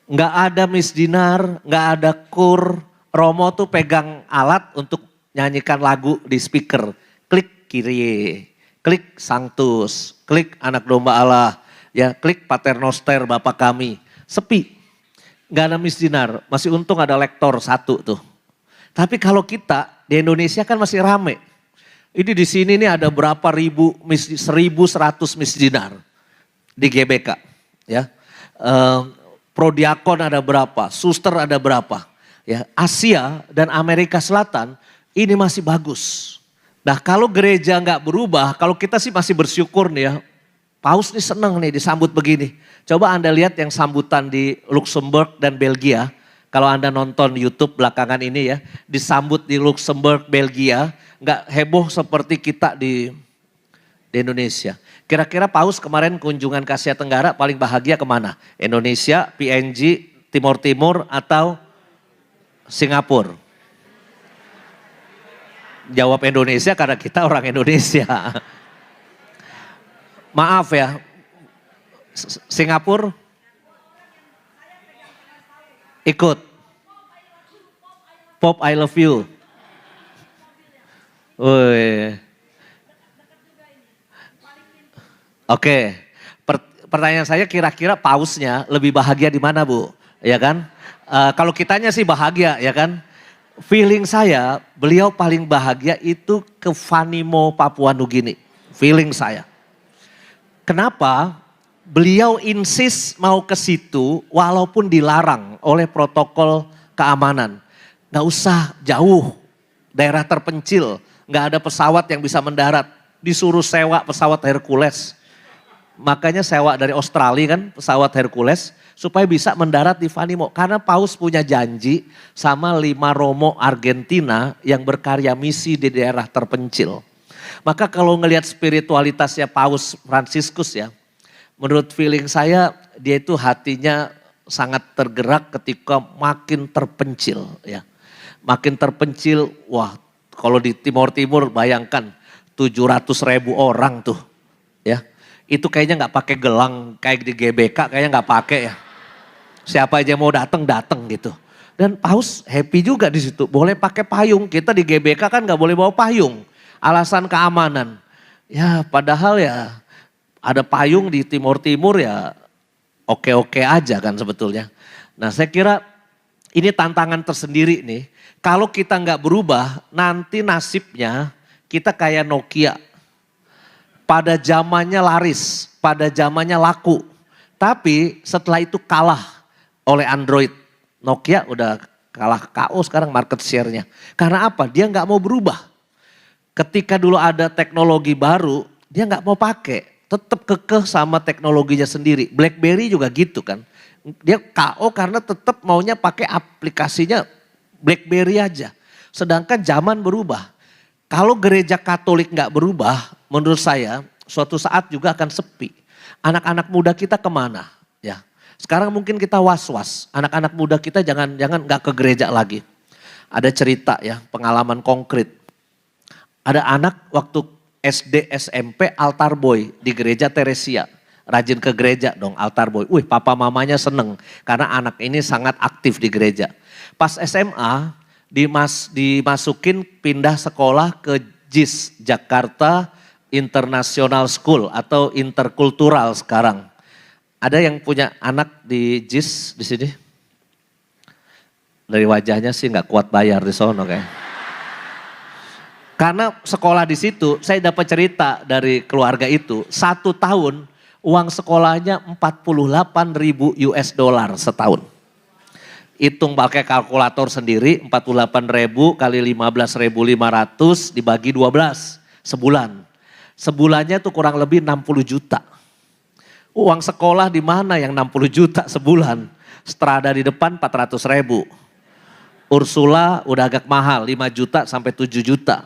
Nggak ada misdinar, nggak ada kur. Romo tuh pegang alat untuk nyanyikan lagu di speaker. Klik Kyrie, klik Sanctus, klik Anak Domba Allah. Ya, klik Paternoster Bapa kami. Sepi. Nggak ada misdinar, masih untung ada lektor 1 tuh. Tapi kalau kita di Indonesia kan masih rame. Ini di sini nih ada berapa ribu, 1.100 misdinar di GBK. Ya. Prodiakon ada berapa, suster ada berapa. Ya, Asia dan Amerika Selatan ini masih bagus. Nah kalau gereja nggak berubah, kalau kita sih masih bersyukur nih ya. Paus nih seneng nih disambut begini. Coba Anda lihat yang sambutan di Luxembourg dan Belgia. Kalau Anda nonton YouTube belakangan ini ya, disambut di Luxembourg, Belgia, nggak heboh seperti kita di Indonesia. Kira-kira Paus kemarin kunjungan ke Asia Tenggara paling bahagia kemana? Indonesia, PNG, Timur Timur atau Singapura? Jawab Indonesia karena kita orang Indonesia. Maaf ya, Singapura ikut. Pop I love you. Woi. Oke, pertanyaan saya kira-kira pausnya lebih bahagia di mana Bu? Ya kan? Kalau kitanya sih bahagia ya kan? Feeling saya beliau paling bahagia itu ke Vanimo Papua Nugini. Feeling saya. Kenapa? Beliau insist mau ke situ walaupun dilarang oleh protokol keamanan. Gak usah jauh, daerah terpencil, gak ada pesawat yang bisa mendarat. Disuruh sewa pesawat Hercules. Makanya sewa dari Australia kan pesawat Hercules supaya bisa mendarat di Vanimo. Karena Paus punya janji sama 5 Romo Argentina yang berkarya misi di daerah terpencil. Maka kalau ngelihat spiritualitasnya Paus Fransiskus ya, menurut feeling saya dia itu hatinya sangat tergerak ketika makin terpencil ya. Makin terpencil, wah kalau di Timur Timur bayangkan 700.000 orang tuh ya. Itu kayaknya nggak pakai gelang kayak di GBK, kayaknya nggak pakai ya. Siapa aja mau datang gitu. Dan Paus happy juga di situ, boleh pakai payung. Kita di GBK kan nggak boleh bawa payung, alasan keamanan. Ya padahal ya ada payung di Timur Timur ya oke-oke aja kan sebetulnya. Nah saya kira ini tantangan tersendiri nih. Kalau kita nggak berubah nanti nasibnya kita kayak Nokia. Pada zamannya laris, pada zamannya laku. Tapi setelah itu kalah oleh Android. Nokia udah kalah KO sekarang market share-nya. Karena apa? Dia nggak mau berubah. Ketika dulu ada teknologi baru, dia nggak mau pakai. Tetap kekeh sama teknologinya sendiri. BlackBerry juga gitu kan. Dia KO karena tetap maunya pakai aplikasinya BlackBerry aja. Sedangkan zaman berubah. Kalau gereja Katolik nggak berubah, menurut saya suatu saat juga akan sepi. Anak-anak muda kita kemana? Ya, sekarang mungkin kita was-was. Anak-anak muda kita jangan nggak ke gereja lagi. Ada cerita ya, pengalaman konkret. Ada anak waktu SD SMP altar boy di gereja Teresia. Rajin ke gereja dong altar boy. Wih papa mamanya seneng karena anak ini sangat aktif di gereja. Pas SMA dimasukin pindah sekolah ke JIS, Jakarta International School atau interkultural sekarang. Ada yang punya anak di JIS di sini? Dari wajahnya sih nggak kuat bayar di sono kayak. Karena sekolah di situ, saya dapat cerita dari keluarga itu, 1 tahun uang sekolahnya 48.000 US dollar setahun. Hitung pakai kalkulator sendiri, 48.000 kali 15.500 dibagi 12 sebulan. Sebulannya tuh kurang lebih 60 juta. Uang sekolah di mana yang 60 juta sebulan? Strada di depan 400.000. Ursula udah agak mahal, 5 juta sampai 7 juta.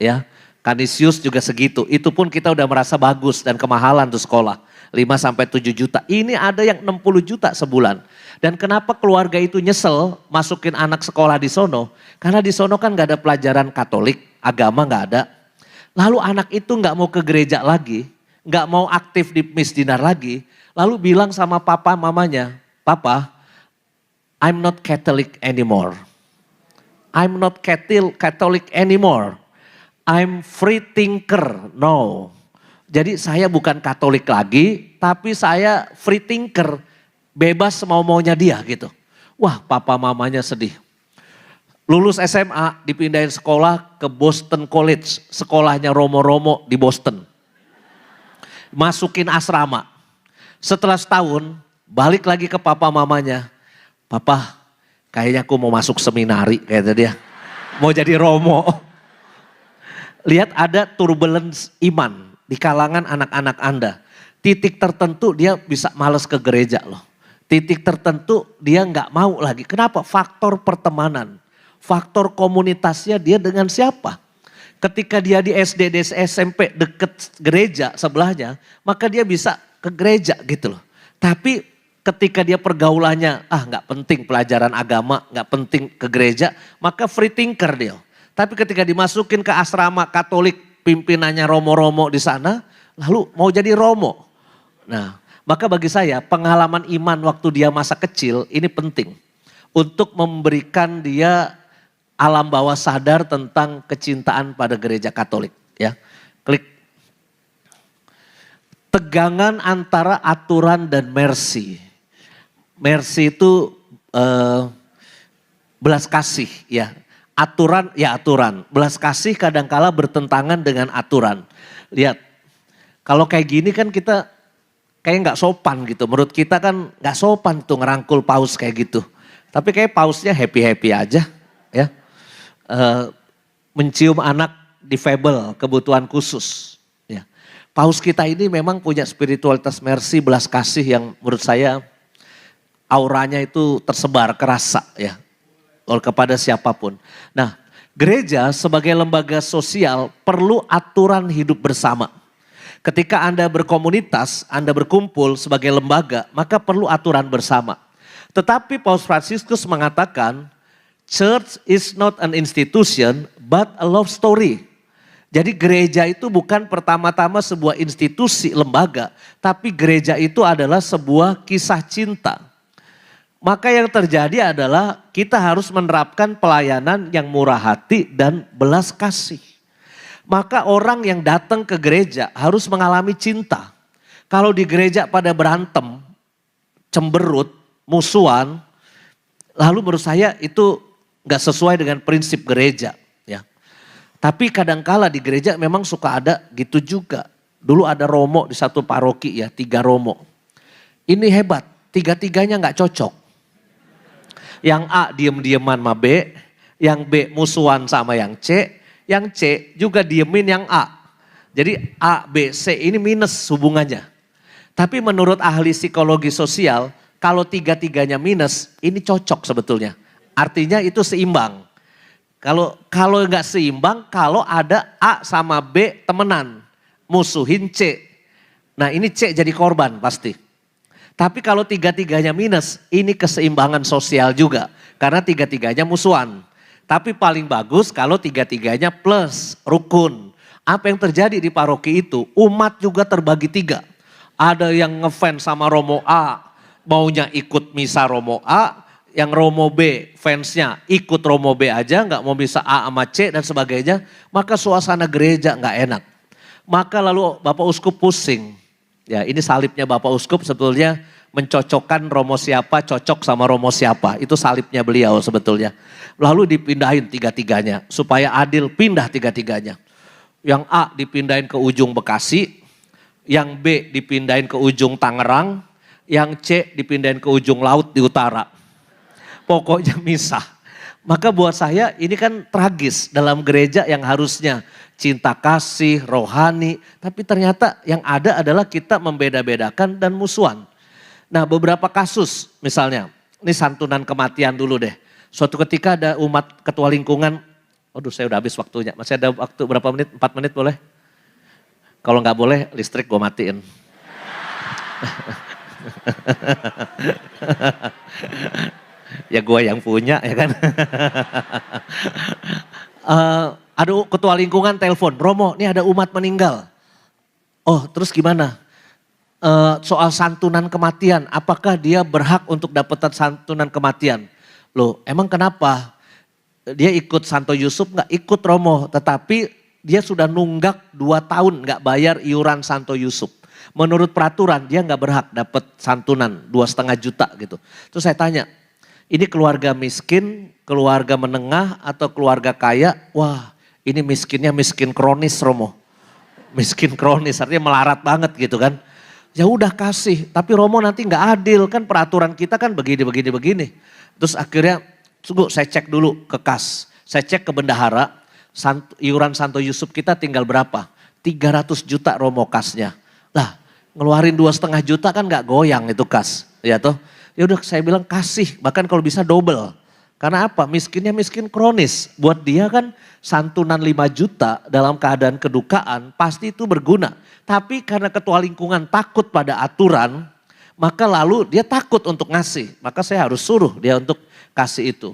Ya, Canisius juga segitu. Itu pun kita udah merasa bagus dan kemahalan tuh sekolah. 5 sampai 7 juta. Ini ada yang 60 juta sebulan. Dan kenapa keluarga itu nyesel masukin anak sekolah di sono? Karena di sono kan gak ada pelajaran Katolik, agama gak ada. Lalu anak itu gak mau ke gereja lagi, gak mau aktif di misdinar lagi. Lalu bilang sama papa mamanya, "Papa, I'm not Catholic anymore. I'm not Catholic anymore. I'm free thinker." No. Jadi saya bukan Katolik lagi, tapi saya free thinker. Bebas mau-maunya dia gitu. Wah, papa mamanya sedih. Lulus SMA dipindahin sekolah ke Boston College. Sekolahnya Romo-Romo di Boston. Masukin asrama. Setelah setahun balik lagi ke papa mamanya. "Papa, kayaknya aku mau masuk seminari," kayaknya dia. Mau jadi Romo. Lihat ada turbulence iman di kalangan anak-anak Anda. Titik tertentu dia bisa males ke gereja loh. Titik tertentu dia nggak mau lagi. Kenapa? Faktor pertemanan. Faktor komunitasnya dia dengan siapa. Ketika dia di SD, SMP deket gereja sebelahnya, maka dia bisa ke gereja gitu loh. Tapi ketika dia pergaulannya, nggak penting pelajaran agama, nggak penting ke gereja, maka free thinker dia. Tapi ketika dimasukin ke asrama Katolik, pimpinannya Romo-Romo di sana, lalu mau jadi Romo. Nah, maka bagi saya pengalaman iman waktu dia masa kecil ini penting. Untuk memberikan dia alam bawah sadar tentang kecintaan pada gereja Katolik. Ya, klik. Tegangan antara aturan dan mercy. Mercy itu belas kasih ya. Aturan ya aturan, belas kasih kadangkala bertentangan dengan aturan. Lihat, kalau kayak gini kan kita kayak nggak sopan gitu. Menurut kita kan nggak sopan tuh ngerangkul paus kayak gitu. Tapi kayak pausnya happy-happy aja ya. Mencium anak difabel, kebutuhan khusus. Ya. Paus kita ini memang punya spiritualitas mercy, belas kasih yang menurut saya auranya itu tersebar, kerasa ya. Kepada siapapun. Nah, gereja sebagai lembaga sosial perlu aturan hidup bersama. Ketika Anda berkomunitas, Anda berkumpul sebagai lembaga, maka perlu aturan bersama. Tetapi Paus Fransiskus mengatakan, church is not an institution, but a love story. Jadi gereja itu bukan pertama-tama sebuah institusi, lembaga, tapi gereja itu adalah sebuah kisah cinta. Maka yang terjadi adalah kita harus menerapkan pelayanan yang murah hati dan belas kasih. Maka orang yang datang ke gereja harus mengalami cinta. Kalau di gereja pada berantem, cemberut, musuhan, lalu menurut saya itu gak sesuai dengan prinsip gereja. Ya. Tapi kadangkala di gereja memang suka ada gitu juga. Dulu ada Romo di satu paroki ya, 3 Romo. Ini hebat, 3-tiganya gak cocok. Yang A diem-dieman sama B, yang B musuhan sama yang C juga diemin yang A. Jadi A, B, C ini minus hubungannya. Tapi menurut ahli psikologi sosial, kalau 3-tiganya minus, ini cocok sebetulnya. Artinya itu seimbang. Kalau nggak seimbang, kalau ada A sama B temenan, musuhin C. Nah ini C jadi korban pasti. Tapi kalau 3-tiganya minus, ini keseimbangan sosial juga. Karena 3-tiganya musuhan. Tapi paling bagus kalau 3-tiganya plus, rukun. Apa yang terjadi di paroki itu, umat juga terbagi 3. Ada yang ngefans sama Romo A, maunya ikut misa Romo A. Yang Romo B, fansnya ikut Romo B aja, nggak mau misa A sama C dan sebagainya. Maka suasana gereja nggak enak. Maka lalu Bapak Uskup pusing. Ya ini salibnya Bapak Uskup sebetulnya mencocokkan Romo siapa, cocok sama Romo siapa. Itu salibnya beliau sebetulnya. Lalu dipindahin tiga-tiganya, supaya adil pindah tiga-tiganya. Yang A dipindahin ke ujung Bekasi, yang B dipindahin ke ujung Tangerang, yang C dipindahin ke ujung laut di utara. Pokoknya misah. Maka buat saya ini kan tragis dalam gereja yang harusnya cinta kasih, rohani. Tapi ternyata yang ada adalah kita membeda-bedakan dan musuhan. Nah beberapa kasus misalnya, ini santunan kematian dulu deh. Suatu ketika ada umat ketua lingkungan, aduh saya udah habis waktunya, masih ada waktu berapa menit, 4 menit boleh? Kalau nggak boleh listrik gue matiin. Ya gue yang punya ya kan. Ada ketua lingkungan telepon, Romo ini ada umat meninggal. Oh terus gimana? Soal santunan kematian, apakah dia berhak untuk dapetan santunan kematian? Loh emang kenapa? Dia ikut Santo Yusuf nggak? Ikut Romo, tetapi dia sudah nunggak 2 tahun nggak bayar iuran Santo Yusuf. Menurut peraturan dia nggak berhak dapat santunan 2,5 juta gitu. Terus saya tanya, ini keluarga miskin, keluarga menengah atau keluarga kaya? Wah ini miskinnya miskin kronis Romo. Miskin kronis artinya melarat banget gitu kan. Ya udah kasih, tapi Romo nanti nggak adil kan peraturan kita kan begini. Terus akhirnya tunggu saya cek dulu ke kas, saya cek ke bendahara. Iuran Santo Yusuf kita tinggal berapa? 300 juta Romo kasnya. Lah ngeluarin 2,5 juta kan gak goyang itu kas. Ya toh, ya udah saya bilang kasih, bahkan kalau bisa double. Karena apa? Miskinnya miskin kronis. Buat dia kan santunan 5 juta dalam keadaan kedukaan pasti itu berguna. Tapi karena ketua lingkungan takut pada aturan, maka lalu dia takut untuk ngasih. Maka saya harus suruh dia untuk kasih itu.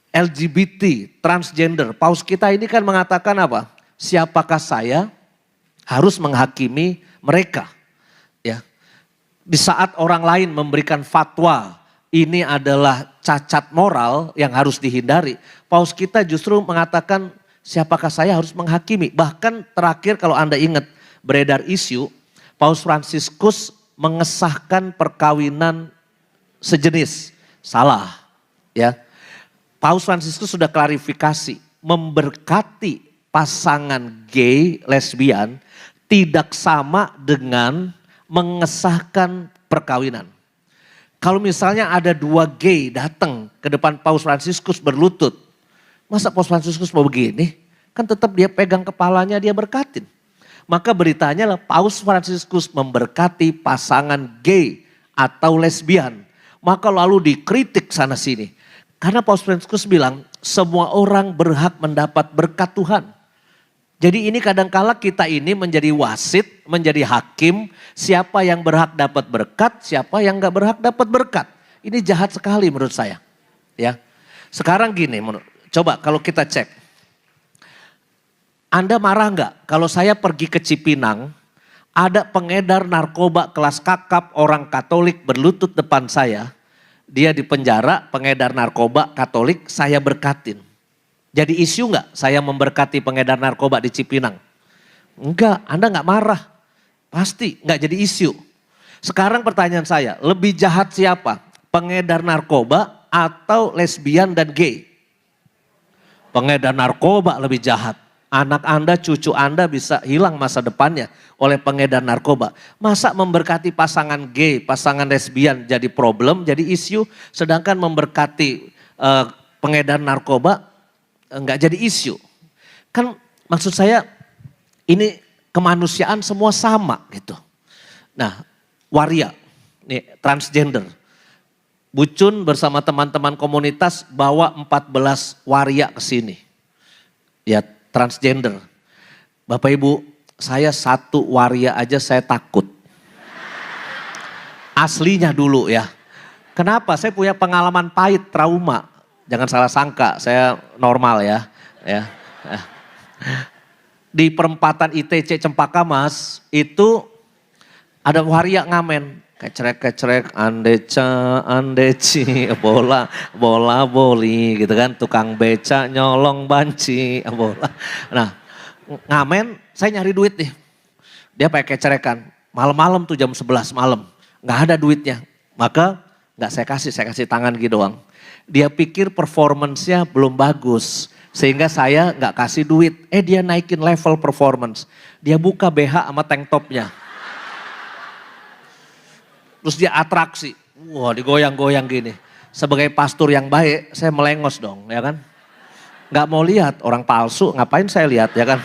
LGBT, transgender, paus kita ini kan mengatakan apa? Siapakah saya harus menghakimi mereka? Ya, di saat orang lain memberikan fatwa, ini adalah cacat moral yang harus dihindari. Paus kita justru mengatakan siapakah saya harus menghakimi. Bahkan terakhir kalau Anda ingat beredar isu, Paus Fransiskus mengesahkan perkawinan sejenis. Salah, ya. Paus Fransiskus sudah klarifikasi, memberkati pasangan gay, lesbian tidak sama dengan mengesahkan perkawinan. Kalau misalnya ada 2 gay datang ke depan Paus Fransiskus berlutut, masa Paus Fransiskus mau begini? Kan tetap dia pegang kepalanya, dia berkatin. Maka beritanya lah Paus Fransiskus memberkati pasangan gay atau lesbian. Maka lalu dikritik sana sini. Karena Paus Fransiskus bilang semua orang berhak mendapat berkat Tuhan. Jadi ini kadangkala kita ini menjadi wasit, menjadi hakim. Siapa yang berhak dapat berkat, siapa yang gak berhak dapat berkat. Ini jahat sekali menurut saya. Ya, sekarang gini, coba kalau kita cek. Anda marah gak kalau saya pergi ke Cipinang, ada pengedar narkoba kelas kakap orang Katolik berlutut depan saya. Dia di penjara, pengedar narkoba Katolik, saya berkatin. Jadi isu enggak saya memberkati pengedar narkoba di Cipinang? Enggak, Anda enggak marah. Pasti enggak jadi isu. Sekarang pertanyaan saya, lebih jahat siapa? Pengedar narkoba atau lesbian dan gay? Pengedar narkoba lebih jahat. Anak Anda, cucu Anda bisa hilang masa depannya oleh pengedar narkoba. Masa memberkati pasangan gay, pasangan lesbian jadi problem, jadi isu. Sedangkan memberkati pengedar narkoba enggak jadi isu. Kan maksud saya ini kemanusiaan semua sama gitu. Nah waria, nih transgender. Bucun bersama teman-teman komunitas bawa 14 waria ke sini. Ya transgender. Bapak Ibu, saya 1 waria aja saya takut. Aslinya dulu ya. Kenapa? Saya punya pengalaman pahit, trauma. Jangan salah sangka, saya normal ya. Di perempatan ITC Cempaka Mas, itu ada waria ngamen. Kecerek-kecerek, andeci, bola boli gitu kan. Tukang beca, nyolong banci, bola. Nah ngamen, saya nyari duit nih. Dia pakai kecerekan, malam-malam tuh jam 11 malam. nggak ada duitnya. Maka nggak saya kasih tangan gitu doang. Dia pikir performance-nya belum bagus. Sehingga saya nggak kasih duit. Dia naikin level performance. Dia buka BH sama tank topnya. Terus dia atraksi. Wah, digoyang-goyang gini. Sebagai pastor yang baik, saya melengos dong, ya kan. Nggak mau lihat orang palsu, ngapain saya lihat, ya kan.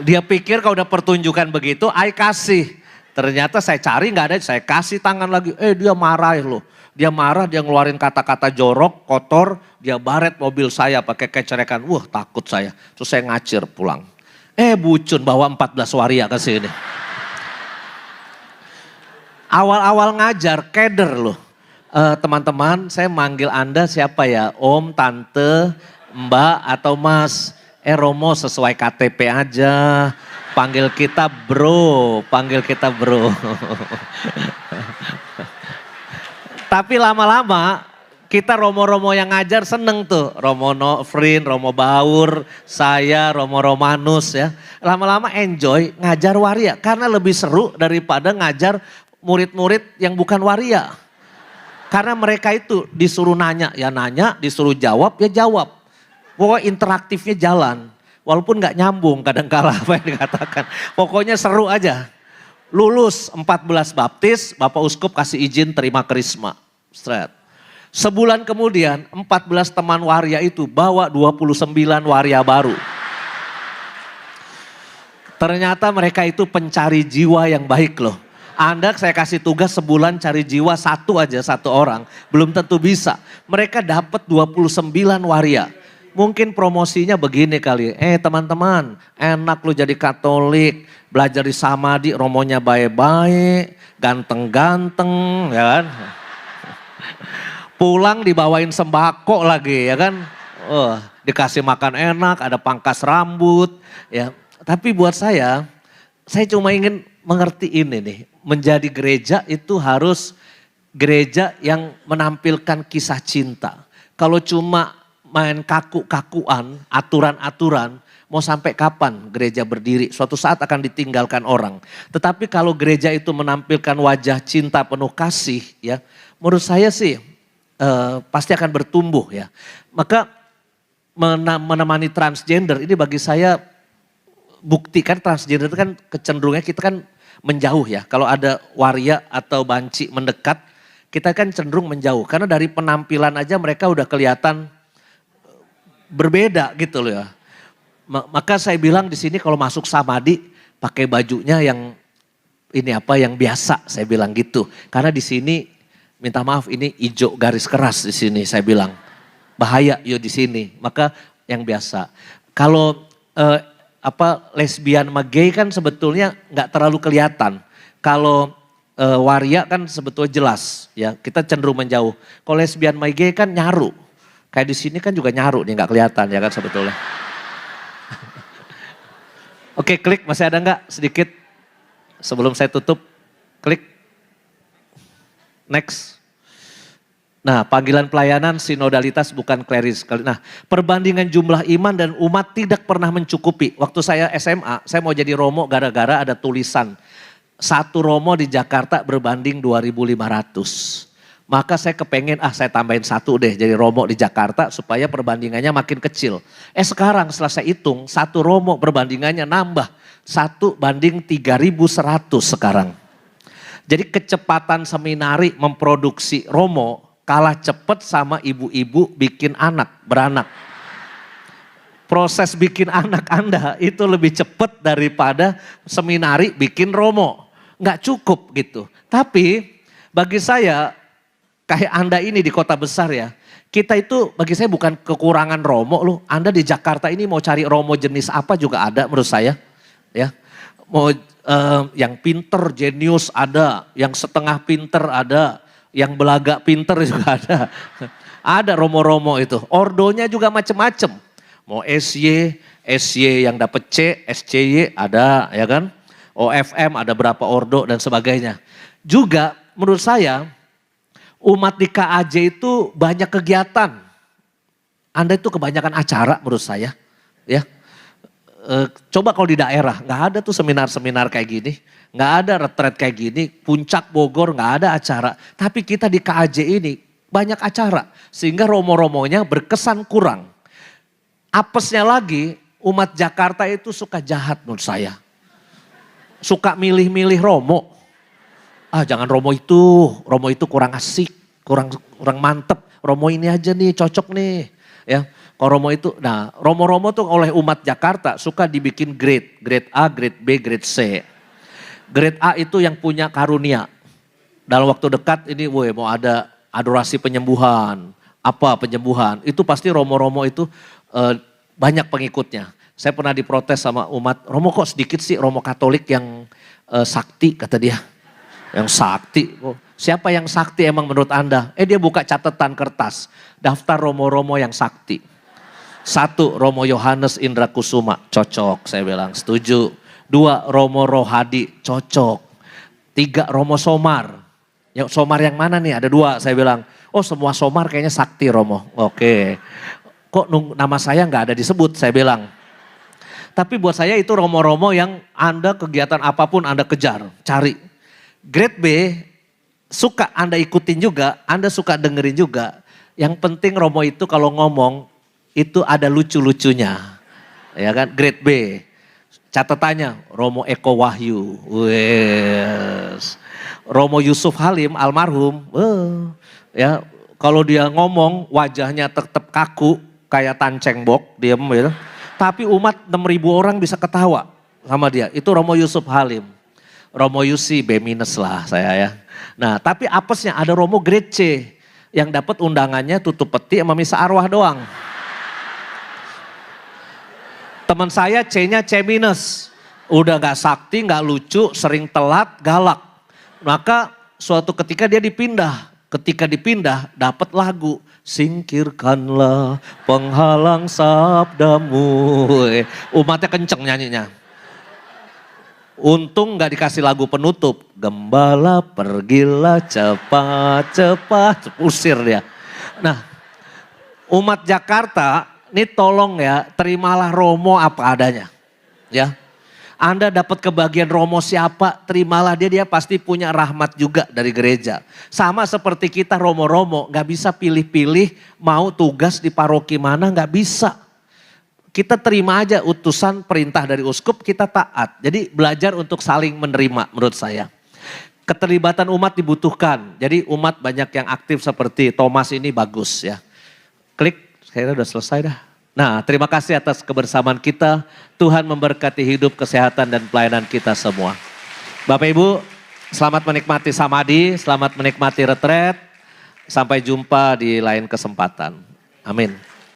Dia pikir kalau udah pertunjukan begitu, kasih. Ternyata saya cari nggak ada, saya kasih tangan lagi. Dia marah loh. Dia marah, dia ngeluarin kata-kata jorok, kotor. Dia baret mobil saya pakai kecerekan. Wah, takut saya. Terus saya ngacir pulang. Bucun bawa 14 waria ke sini. Awal-awal ngajar, keder loh. Teman-teman, saya manggil Anda siapa ya? Om, Tante, Mbak, atau Mas? Romo sesuai KTP aja. Panggil kita bro, Tapi lama-lama kita Romo-Romo yang ngajar seneng tuh. Romo Nofrin, Romo Baur, saya, Romo Romanus ya. Lama-lama enjoy ngajar waria. Karena lebih seru daripada ngajar murid-murid yang bukan waria. Karena mereka itu disuruh nanya, ya nanya, disuruh jawab, ya jawab. Pokoknya interaktifnya jalan. Walaupun gak nyambung kadang-kala apa yang dikatakan. Pokoknya seru aja. Lulus 14 baptis, Bapak Uskup kasih izin terima krisma. Straight. Sebulan kemudian 14 teman waria itu bawa 29 waria baru. Ternyata mereka itu pencari jiwa yang baik loh. Anda saya kasih tugas sebulan cari jiwa satu orang. Belum tentu bisa. Mereka dapat 29 waria. Mungkin promosinya begini kali. Teman-teman, enak lu jadi Katolik. Belajar di Samadi, romonya baik-baik. Ganteng-ganteng, ya kan. Pulang dibawain sembako lagi, ya kan. Dikasih makan enak, ada pangkas rambut. Ya. Tapi buat saya cuma ingin mengerti ini nih. Menjadi gereja itu harus gereja yang menampilkan kisah cinta. Kalau cuma main kaku-kakuan, aturan-aturan, mau sampai kapan gereja berdiri? Suatu saat akan ditinggalkan orang. Tetapi kalau gereja itu menampilkan wajah cinta penuh kasih, ya, menurut saya sih pasti akan bertumbuh ya. Maka menemani transgender ini bagi saya buktikan transgender itu kan kecenderungannya kita kan menjauh ya. Kalau ada waria atau banci mendekat, kita kan cenderung menjauh. Karena dari penampilan aja mereka udah kelihatan berbeda gitu loh ya. Maka saya bilang di sini kalau masuk Samadi pakai bajunya yang yang biasa, saya bilang gitu. Karena di sini minta maaf ini hijau garis keras di sini saya bilang. Bahaya yo di sini. Maka yang biasa. Kalau lesbian sama gay kan sebetulnya nggak terlalu kelihatan. Kalau waria kan sebetulnya jelas ya. Kita cenderung menjauh. Kalau lesbian sama gay kan nyaru. Kayak di sini kan juga nyaru nih nggak kelihatan ya kan sebetulnya. Oke, klik masih ada nggak sedikit sebelum saya tutup? Klik. Next. Nah, panggilan pelayanan sinodalitas bukan kleris. Nah, perbandingan jumlah iman dan umat tidak pernah mencukupi. Waktu saya SMA, saya mau jadi romo gara-gara ada tulisan. Satu romo di Jakarta berbanding 2.500. Maka saya kepengen, saya tambahin satu deh jadi romo di Jakarta supaya perbandingannya makin kecil. Sekarang setelah saya hitung, satu romo perbandingannya nambah. 1:3.100 sekarang. Jadi kecepatan seminari memproduksi romo kalah cepat sama ibu-ibu bikin beranak. Proses bikin anak Anda itu lebih cepat daripada seminari bikin romo. Nggak cukup gitu. Tapi bagi saya, kayak Anda ini di kota besar ya, kita itu bagi saya bukan kekurangan romo loh. Anda di Jakarta ini mau cari romo jenis apa juga ada menurut saya. Ya, mau yang pinter, jenius ada, yang setengah pinter ada, yang belaga pinter juga ada. Ada romo-romo itu, ordonya juga macem-macem. Mau SY yang dapat C, SCY ada ya kan. OFM ada berapa ordo dan sebagainya. Juga menurut saya, umat di KAJ itu banyak kegiatan. Anda itu kebanyakan acara menurut saya. Ya. Coba kalau di daerah, nggak ada tuh seminar-seminar kayak gini. Nggak ada retret kayak gini, Puncak Bogor nggak ada acara. Tapi kita di KAJ ini banyak acara. Sehingga romo-romonya berkesan kurang. Apesnya lagi, umat Jakarta itu suka jahat menurut saya. Suka milih-milih romo. Jangan romo itu kurang asik, kurang mantep. Romo ini aja nih, cocok nih. Ya, kalau romo itu, nah romo-romo tuh oleh umat Jakarta suka dibikin grade A, grade B, grade C. Grade A itu yang punya karunia. Dalam waktu dekat ini, mau ada adorasi penyembuhan, penyembuhan. Itu pasti romo-romo itu banyak pengikutnya. Saya pernah diprotes sama umat, romo kok sedikit sih romo Katolik yang sakti, kata dia. Yang sakti, siapa yang sakti emang menurut Anda? Dia buka catatan kertas, daftar romo-romo yang sakti. 1, Romo Yohanes Indra Kusuma, cocok saya bilang, setuju. 2, Romo Rohadi, cocok. 3, Romo Somar. Ya, Somar yang mana nih? Ada 2, saya bilang. Semua Somar kayaknya sakti Romo. Oke. Kok nama saya nggak ada disebut, saya bilang. Tapi buat saya itu romo-romo yang Anda kegiatan apapun Anda kejar, cari. Grade B, suka Anda ikutin juga, Anda suka dengerin juga. Yang penting romo itu kalau ngomong, itu ada lucu-lucunya. Ya kan, grade B. Catatannya, Romo Eko Wahyu. Wes. Romo Yusuf Halim, almarhum. Ya, kalau dia ngomong, wajahnya tetap kaku, kayak tancengbok, diem gitu. Tapi umat 6.000 orang bisa ketawa sama dia. Itu Romo Yusuf Halim. Romo Yusi B- lah saya ya. Nah tapi apesnya ada Romo grade C. Yang dapat undangannya tutup peti sama misa arwah doang. Teman saya C-nya C-. Udah gak sakti, gak lucu, sering telat, galak. Maka suatu ketika dia dipindah. Ketika dipindah dapat lagu. Singkirkanlah penghalang sabdamu. Umatnya kenceng nyanyinya. Untung gak dikasih lagu penutup. Gembala pergilah cepat-cepat. Usir dia. Nah umat Jakarta ini tolong ya, terimalah romo apa adanya. Ya, Anda dapat kebagian romo siapa, terimalah dia pasti punya rahmat juga dari gereja. Sama seperti kita romo-romo, gak bisa pilih-pilih mau tugas di paroki mana, gak bisa. Kita terima aja utusan perintah dari uskup, kita taat. Jadi belajar untuk saling menerima menurut saya. Keterlibatan umat dibutuhkan. Jadi umat banyak yang aktif seperti Thomas ini bagus ya. Klik, kayaknya udah selesai dah. Nah terima kasih atas kebersamaan kita. Tuhan memberkati hidup, kesehatan dan pelayanan kita semua. Bapak Ibu selamat menikmati Samadi, selamat menikmati retret. Sampai jumpa di lain kesempatan. Amin.